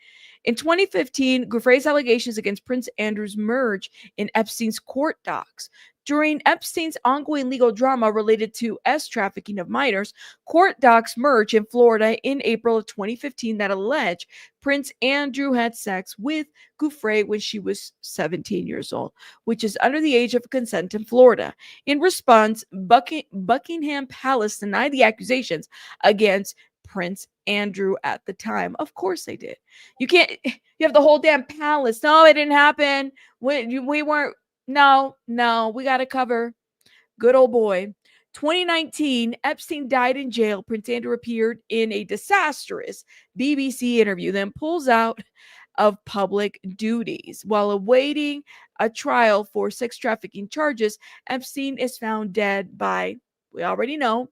A: In 2015, Giuffre's allegations against Prince Andrew's merge in Epstein's court docs. During Epstein's ongoing legal drama related to trafficking of minors, court docs merged in Florida in April of 2015 that allege Prince Andrew had sex with Giuffre when she was 17 years old, which is under the age of consent in Florida. In response, Buckingham Palace denied the accusations against Prince Andrew at the time. Of course they did. You can't, you have the whole damn palace. No, it didn't happen. We weren't, no, we got to cover. Good old boy. 2019, Epstein died in jail. Prince Andrew appeared in a disastrous BBC interview, then pulls out of public duties. While awaiting a trial for sex trafficking charges, Epstein is found dead by, we already know,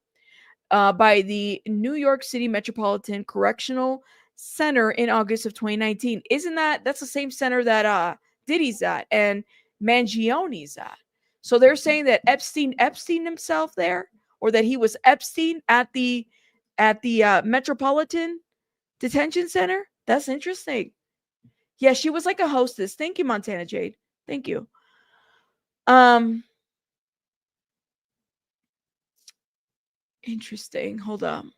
A: by the New York City Metropolitan Correctional Center in August of 2019. That's the same center that Diddy's at and Mangione's at. So they're saying that Epstein himself there, or that he was Epstein at the Metropolitan Detention Center. That's interesting. Yeah, she was like a hostess. Thank you, Montana Jade. Thank you. Interesting. Hold on.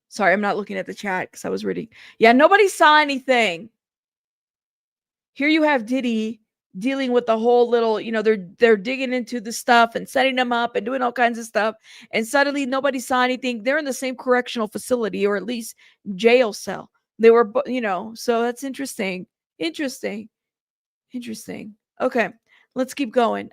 A: Sorry, I'm not looking at the chat because I was reading. Yeah, nobody saw anything. Here you have Diddy dealing with the whole little, they're digging into the stuff and setting them up and doing all kinds of stuff. And suddenly nobody saw anything. They're in the same correctional facility, or at least jail cell. They were, so that's interesting. Interesting. Okay, let's keep going.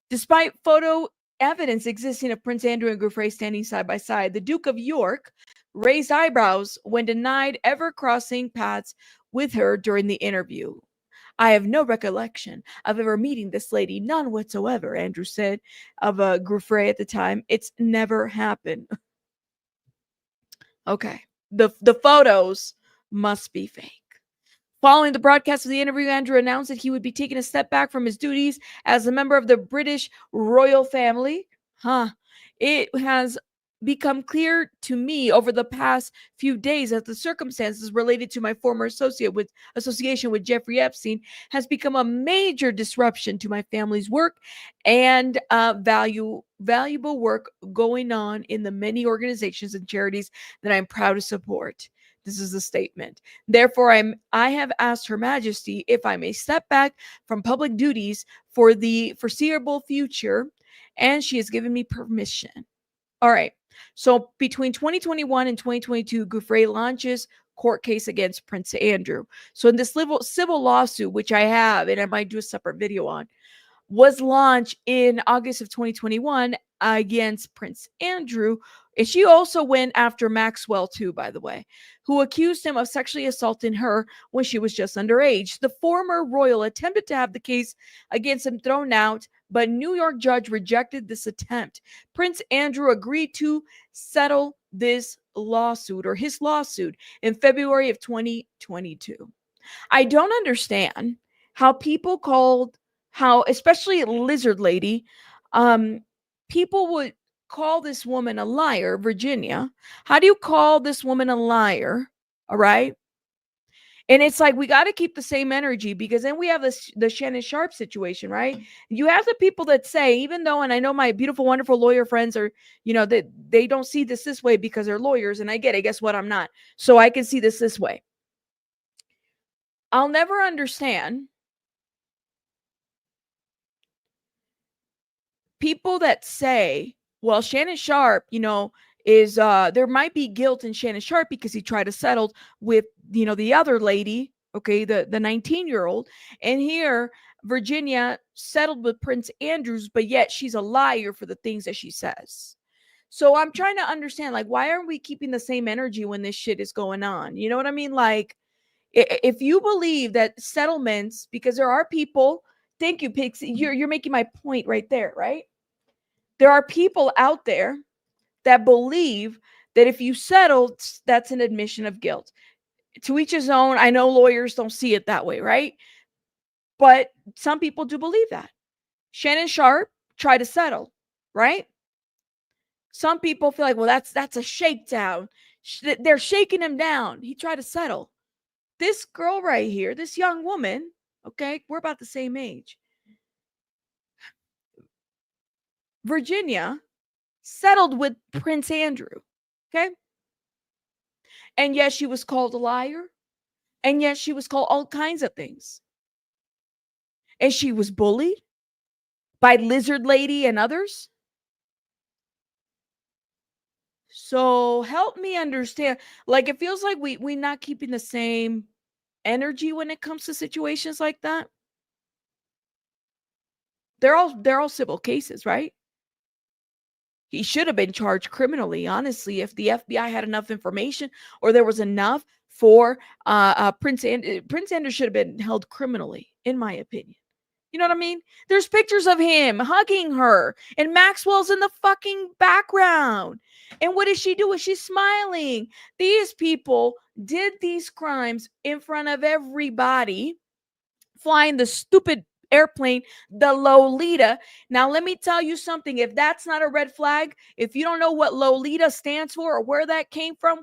A: Despite photo evidence existing of Prince Andrew and Giuffre standing side by side, the Duke of York raised eyebrows when denied ever crossing paths with her during the interview. I have no recollection of ever meeting this lady, none whatsoever, Andrew said of Giuffre at the time. It's never happened. Okay, the photos must be fake. Following the broadcast of the interview, Andrew announced that he would be taking a step back from his duties as a member of the British royal family. It has become clear to me over the past few days that the circumstances related to my former association with Jeffrey Epstein has become a major disruption to my family's work and valuable work going on in the many organizations and charities that I'm proud to support. This is a statement. Therefore, I have asked Her Majesty if I may step back from public duties for the foreseeable future, and she has given me permission. All right. So between 2021 and 2022, Giuffre launches court case against Prince Andrew. So in this civil lawsuit, which I have, and I might do a separate video on, was launched in August of 2021 against Prince Andrew. And she also went after Maxwell too, by the way, who accused him of sexually assaulting her when she was just underage. The former royal attempted to have the case against him thrown out, but New York judge rejected this attempt. Prince Andrew agreed to settle this lawsuit, or his lawsuit, in February of 2022. I don't understand how people especially Lizard Lady, people would call this woman a liar. Virginia, how do you call this woman a liar? All right. And it's like, we got to keep the same energy, because then we have the Shannon Sharpe situation, right? You have the people that say, even though, and I know my beautiful, wonderful lawyer friends are, that they don't see this way because they're lawyers, and I get it. Guess what? I'm not. So I can see this way. I'll never understand people that say, well, Shannon Sharpe, is there might be guilt in Shannon Sharpe because he tried to settle with, the other lady, okay, the 19-year-old. And here, Virginia settled with Prince Andrews, but yet she's a liar for the things that she says. So I'm trying to understand, like, why aren't we keeping the same energy when this shit is going on? You know what I mean? Like, if you believe that settlements, because there are people, thank you, Pixie, you're making my point right there, right? There are people out there that believe that if you settle, that's an admission of guilt. To each his own. I know lawyers don't see it that way, right? But some people do believe that. Shannon Sharpe tried to settle, right? Some people feel like, well, that's a shakedown. They're shaking him down. He tried to settle. This girl right here, this young woman, okay, we're about the same age. Virginia settled with Prince Andrew, okay? And yes, she was called a liar. And yes, she was called all kinds of things. And she was bullied by Lizard Lady and others. So help me understand. Like, it feels like we not keeping the same energy when it comes to situations like that. They're all civil cases, right? He should have been charged criminally, honestly, if the FBI had enough information or there was enough for Prince Andrew should have been held criminally, in my opinion. You know what I mean? There's pictures of him hugging her, and Maxwell's in the fucking background. And what does she do? Is she's smiling? These people did these crimes in front of everybody, flying the stupid airplane, the Lolita. Now, let me tell you something. If that's not a red flag, if you don't know what Lolita stands for or where that came from,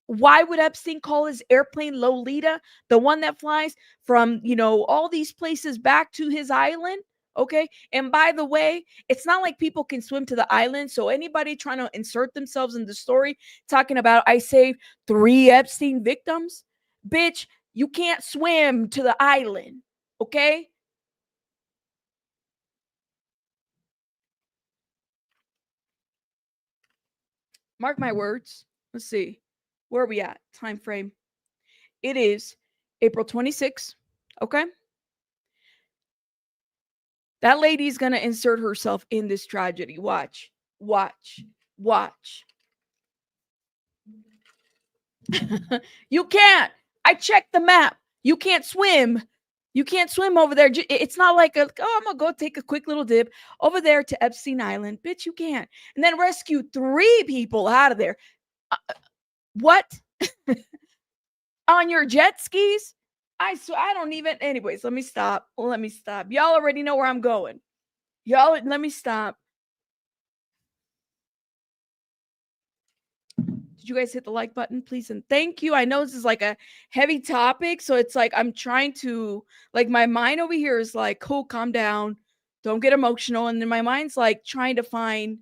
A: why would Epstein call his airplane Lolita, the one that flies from, all these places back to his island? Okay. And by the way, it's not like people can swim to the island. So anybody trying to insert themselves in the story talking about I saved 3 Epstein victims, bitch, you can't swim to the island. Okay. Mark my words. Let's see. Where are we at? Time frame. It is April 26th. Okay. That lady's going to insert herself in this tragedy. Watch, watch, watch. You can't. I checked the map. You can't swim. You can't swim over there. It's not like I'm going to go take a quick little dip over there to Epstein Island. Bitch, you can't. And then rescue 3 people out of there. What? On your jet skis? I don't even. Anyways, let me stop. Y'all already know where I'm going. Let me stop. Did you guys hit the like button, please? And thank you. I know this is like a heavy topic. So it's like I'm trying to, like, my mind over here is like, cool, calm down. Don't get emotional. And then my mind's like trying to find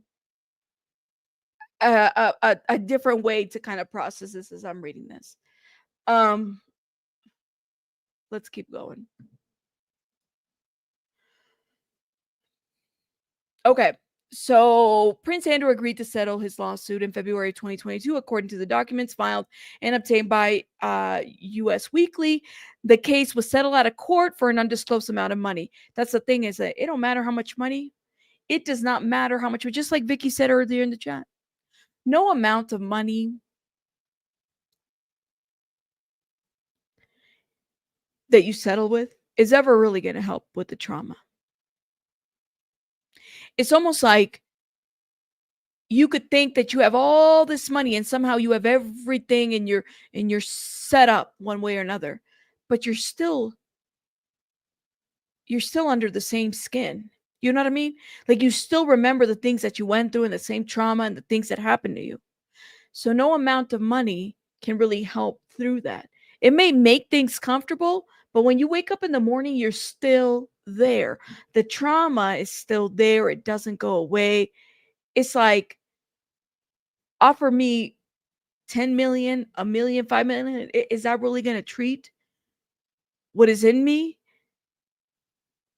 A: a different way to kind of process this as I'm reading this. Let's keep going. Okay. So Prince Andrew agreed to settle his lawsuit in February 2022, according to the documents filed and obtained by U.S. Weekly. The case was settled out of court for an undisclosed amount of money. That's the thing, is that it don't matter how much money. It does not matter how much, just like Vicky said earlier in the chat. No amount of money that you settle with is ever really going to help with the trauma. It's almost like you could think that you have all this money and somehow you have everything and you're set up one way or another, but you're still under the same skin. You know what I mean? Like, you still remember the things that you went through and the same trauma and the things that happened to you. So no amount of money can really help through that. It may make things comfortable, but when you wake up in the morning, you're still there. The trauma is still there. It doesn't go away. It's like, offer me 10 million, a million, 5 million. Is that really going to treat what is in me?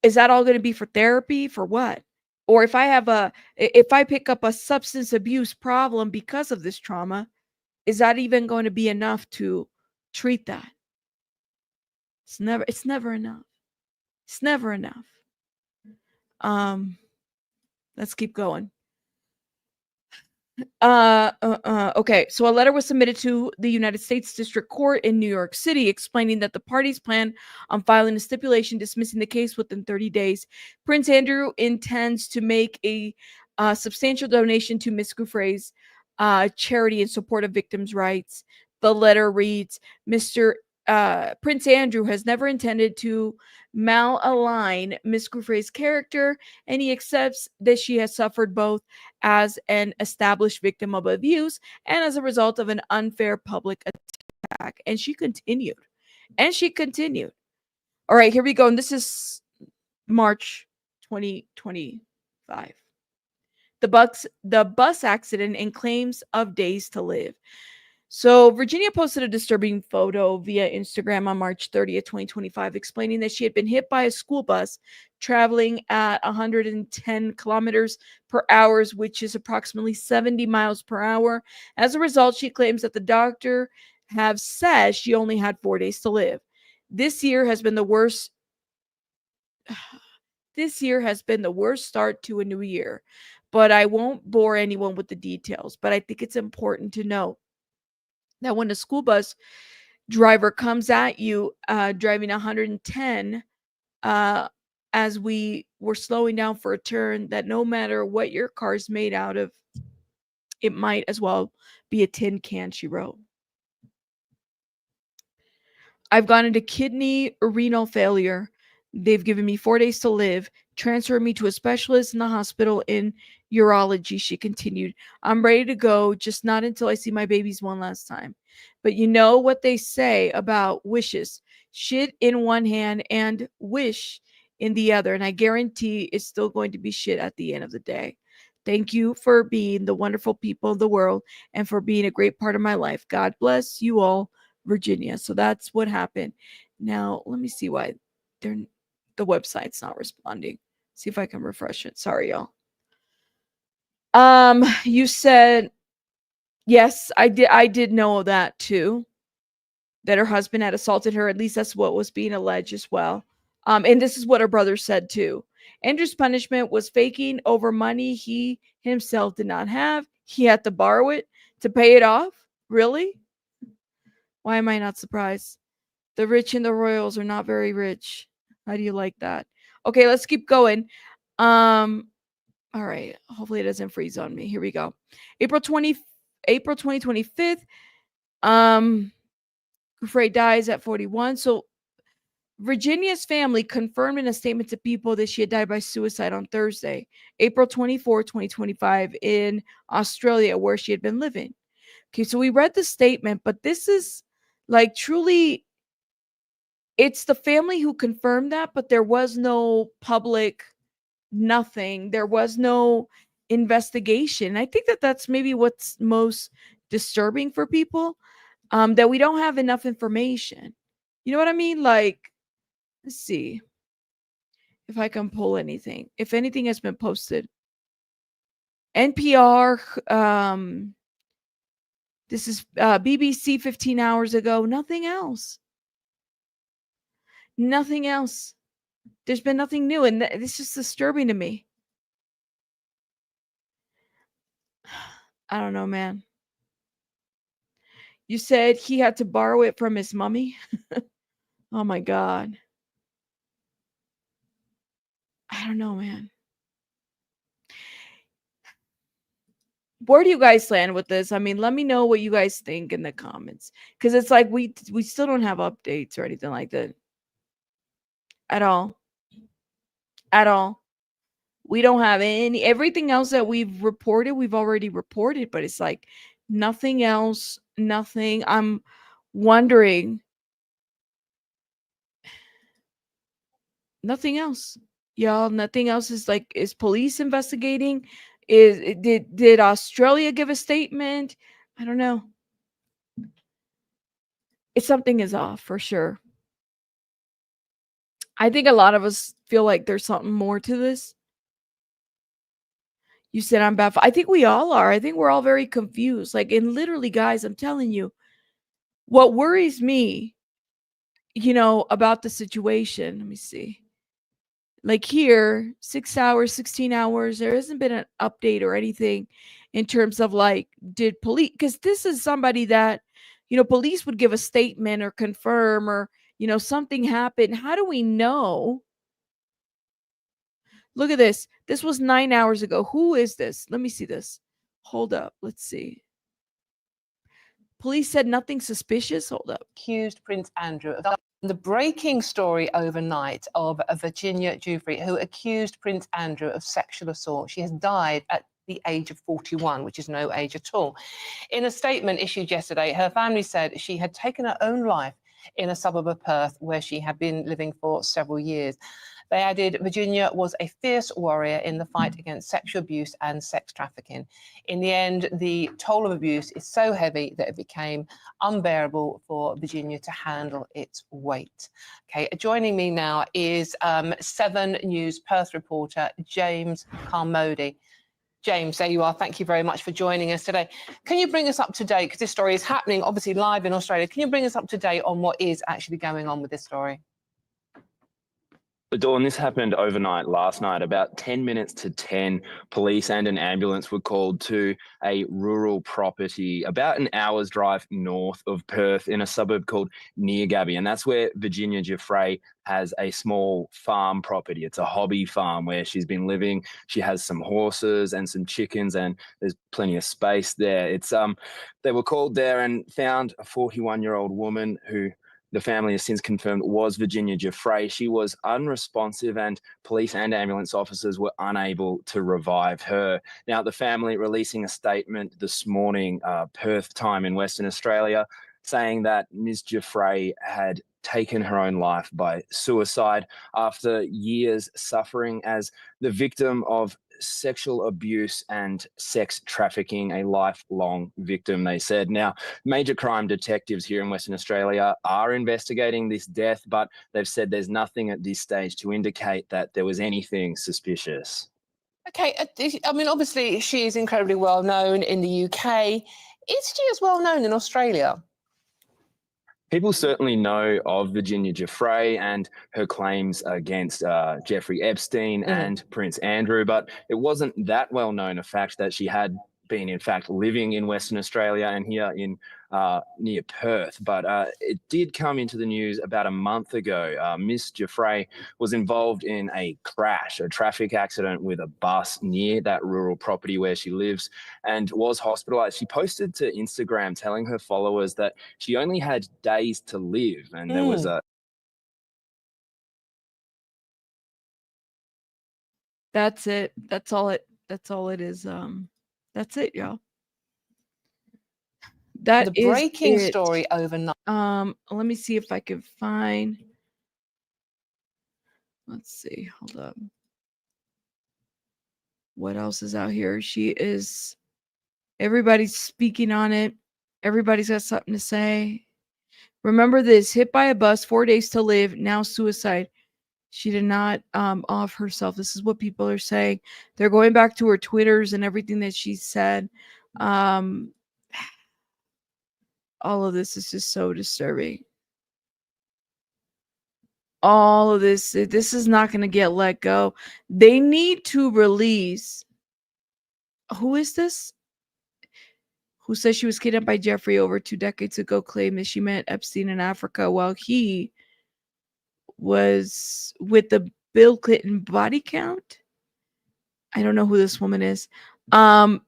A: Is that all going to be for therapy? For what? Or if I pick up a substance abuse problem because of this trauma, is that even going to be enough to treat that? It's never enough. It's never enough. Let's keep going. Okay, so a letter was submitted to the United States District Court in New York City explaining that the parties plan on filing a stipulation dismissing the case within 30 days. Prince Andrew intends to make a substantial donation to Miss Giuffre's charity in support of victims' rights. The letter reads, Mr. Prince Andrew has never intended to malign Miss Giuffre's character, and he accepts that she has suffered both as an established victim of abuse and as a result of an unfair public attack. And she continued. And she continued. All right, here we go. And this is March 2025. The bus accident and claims of days to live. So, Virginia posted a disturbing photo via Instagram on March 30th, 2025, explaining that she had been hit by a school bus traveling at 110 kilometers per hour, which is approximately 70 miles per hour. As a result, she claims that the doctor have said she only had 4 days to live. This year has been the worst. This year has been the worst start to a new year, but I won't bore anyone with the details. But I think it's important to note that when a school bus driver comes at you driving 110 uh, as we were slowing down for a turn, that no matter what your car's made out of, it might as well be a tin can, she wrote. I've gone into kidney renal failure. They've given me 4 days to live, transferred me to a specialist in the hospital in urology, she continued. I'm ready to go, just not until I see my babies one last time. But you know what they say about wishes: shit in one hand and wish in the other. And I guarantee it's still going to be shit at the end of the day. Thank you for being the wonderful people of the world and for being a great part of my life. God bless you all, Virginia. So that's what happened. Now, let me see why they're the website's not responding. See if I can refresh it. Sorry, y'all. You said yes, I did know that too. That her husband had assaulted her. At least that's what was being alleged as well. And this is what her brother said too. Andrew's punishment was faking over money he himself did not have. He had to borrow it to pay it off. Really? Why am I not surprised? The rich and the royals are not very rich. How do you like that? Okay, let's keep going. All right. Hopefully it doesn't freeze on me. Here we go. April 20 April 2025. Giuffre dies at 41. So Virginia's family confirmed in a statement to People that she had died by suicide on Thursday, April 24, 2025, in Australia, where she had been living. Okay, so we read the statement, but this is like truly, it's the family who confirmed that, but there was no public, nothing. There was no investigation. I think that that's maybe what's most disturbing for people, that we don't have enough information. You know what I mean? Like, let's see if I can pull anything. If anything has been posted. NPR, this is BBC 15 hours ago. Nothing else. Nothing else. There's been nothing new, and it's just disturbing to me. I don't know, man. You said he had to borrow it from his mummy? Oh my God. I don't know, man. Where do you guys stand with this? I mean, let me know what you guys think in the comments, because it's like we still don't have updates or anything like that at all. At all. We don't have everything else that we've already reported, but it's like nothing else, nothing. I'm wondering, nothing else. Y'all, nothing else is like, is police investigating? Did Australia give a statement? I don't know. It's something is off for sure. I think a lot of us feel like there's something more to this. You said I'm bad. I think we all are. I think we're all very confused. Like, and literally, guys, I'm telling you, what worries me, about the situation. Let me see. Like here, 6 hours, 16 hours, there hasn't been an update or anything in terms of like, did police, because this is somebody that, police would give a statement or confirm, or, something happened. How do we know? Look at this. This was 9 hours ago. Who is this? Let me see this. Hold up. Let's see. Police said nothing suspicious. Hold up.
B: Accused Prince Andrew of the breaking story overnight of Virginia Giuffre, who accused Prince Andrew of sexual assault. She has died at the age of 41, which is no age at all. In a statement issued yesterday, her family said she had taken her own life in a suburb of Perth where she had been living for several years. They added Virginia was a fierce warrior in the fight against sexual abuse and sex trafficking. In the end, the toll of abuse is so heavy that it became unbearable for Virginia to handle its weight. Okay, joining me now is 7 News Perth reporter James Carmody. James, there you are. Thank you very much for joining us today. Can you bring us up to date, because this story is happening obviously live in Australia. Can you bring us up to date on what is actually going on with this story?
C: Dawn, this happened overnight last night. About 10 minutes to 10, police and an ambulance were called to a rural property about an hour's drive north of Perth in a suburb called Neargabby. And that's where Virginia Giuffre has a small farm property. It's a hobby farm where she's been living. She has some horses and some chickens, and there's plenty of space there. They were called there and found a 41-year-old woman who the family has since confirmed was Virginia Giuffre. She was unresponsive, and police and ambulance officers were unable to revive her. Now, the family releasing a statement this morning, Perth time in Western Australia, saying that Ms. Giuffre had taken her own life by suicide after years suffering as the victim of sexual abuse and sex trafficking, a lifelong victim, they said. Now, major crime detectives here in Western Australia are investigating this death, but they've said there's nothing at this stage to indicate that there was anything suspicious.
B: Okay, I mean, obviously she is incredibly well known in the UK. Is she as well known in Australia?
C: People certainly know of Virginia Giuffre and her claims against Jeffrey Epstein and Prince Andrew, but it wasn't that well known a fact that she had been, in fact, living in Western Australia and here in near Perth. But it did come into the news about a month ago. Miss Giuffre was involved in a crash, a traffic accident with a bus near that rural property where she lives, and was hospitalized. She posted to Instagram telling her followers that she only had days to live, and there was a
A: That's it. That's all it is. That's it, y'all. That
B: the breaking story overnight.
A: Let me see if I can find. Let's see. Hold up. What else is out here? Everybody's speaking on it. Everybody's got something to say. Remember this: hit by a bus, 4 days to live, now suicide. She did not off herself. This is what people are saying. They're going back to her Twitters and everything that she said. All of this is just so disturbing. All of this is not going to get let go. They need to release. Who is this? Who says she was kidnapped by Jeffrey over 2 decades ago, claimed that she met Epstein in Africa while he was with the Bill Clinton body count? I don't know who this woman is. I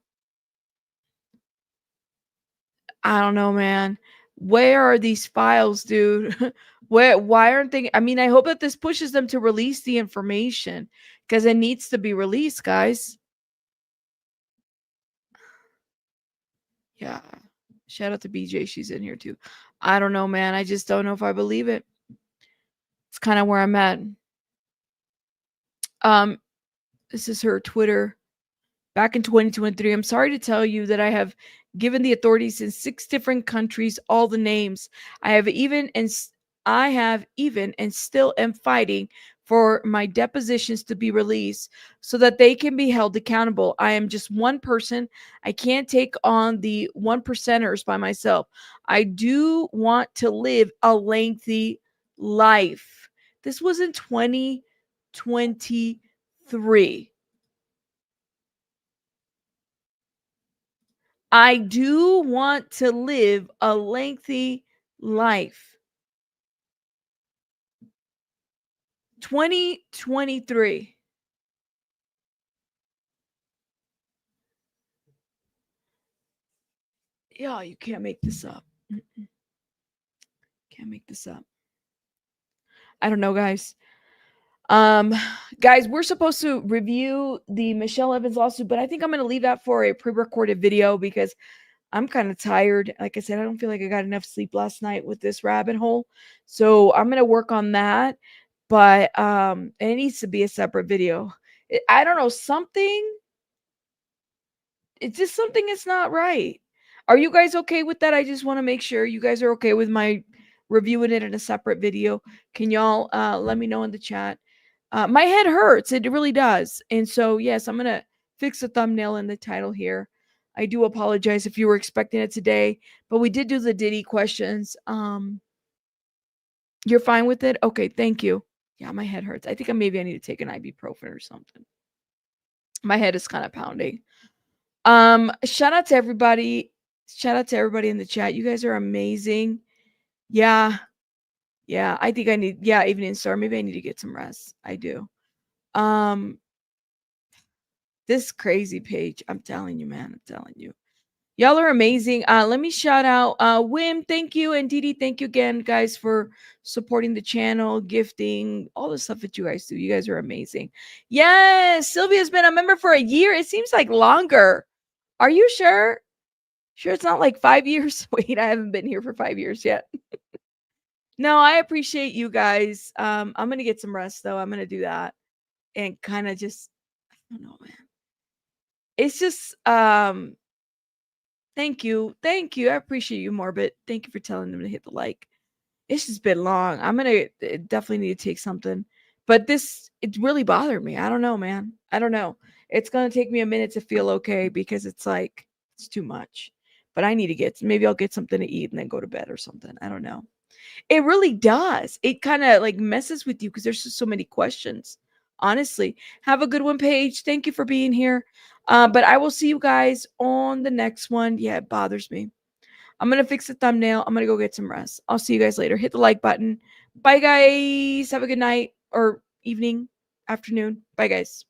A: don't know, man. Where are these files, dude? Why aren't they? I mean, I hope that this pushes them to release the information, because it needs to be released, guys. Yeah. Shout out to BJ. She's in here too. I don't know, man. I just don't know if I believe it. It's kind of where I'm at. This is her Twitter. Back in 2023, I'm sorry to tell you that I have given the authorities in 6 different countries all the names. I have even and still am fighting for my depositions to be released so that they can be held accountable. I am just one person. I can't take on the 1%ers by myself. I do want to live a lengthy life. This was in 2023. I do want to live a lengthy life. 2023. Yeah, you can't make this up. Can't make this up. I don't know, guys. Guys, we're supposed to review the Michelle Evans lawsuit, but I think I'm going to leave that for a pre-recorded video because I'm kind of tired. Like I said, I don't feel like I got enough sleep last night with this rabbit hole. So I'm going to work on that. But it needs to be a separate video. I don't know, something. It's just something that's not right. Are you guys okay with that? I just want to make sure you guys are okay with my reviewing it in a separate video. Can y'all let me know in the chat? My head hurts. It really does. And so, yes, I'm going to fix the thumbnail and the title here. I do apologize if you were expecting it today, but we did do the Diddy questions. You're fine with it? Okay, thank you. Yeah, my head hurts. I think maybe I need to take an ibuprofen or something. My head is kind of pounding. Shout out to everybody. Shout out to everybody in the chat. You guys are amazing. Yeah. Yeah, I think I need evening star. Maybe I need to get some rest. I do. This crazy page. I'm telling you, man. I'm telling you. Y'all are amazing. Let me shout out Wim, thank you, and Didi, thank you again, guys, for supporting the channel, gifting, all the stuff that you guys do. You guys are amazing. Yes, Sylvia's been a member for a year. It seems like longer. Are you sure? Sure, it's not like 5 years. Wait, I haven't been here for 5 years yet. No, I appreciate you guys. I'm gonna get some rest though. I'm gonna do that and kind of just, I don't know, man. It's just thank you. Thank you. I appreciate you, Morbid. Thank you for telling them to hit the like. It's just been long. I'm gonna definitely need to take something. But it really bothered me. I don't know, man. I don't know. It's gonna take me a minute to feel okay because it's like it's too much. But I need to maybe I'll get something to eat and then go to bed or something. I don't know. It really does. It kind of like messes with you because there's just so many questions. Honestly, have a good one, Paige. Thank you for being here. But I will see you guys on the next one. Yeah, it bothers me. I'm going to fix the thumbnail. I'm going to go get some rest. I'll see you guys later. Hit the like button. Bye, guys. Have a good night or evening, afternoon. Bye, guys.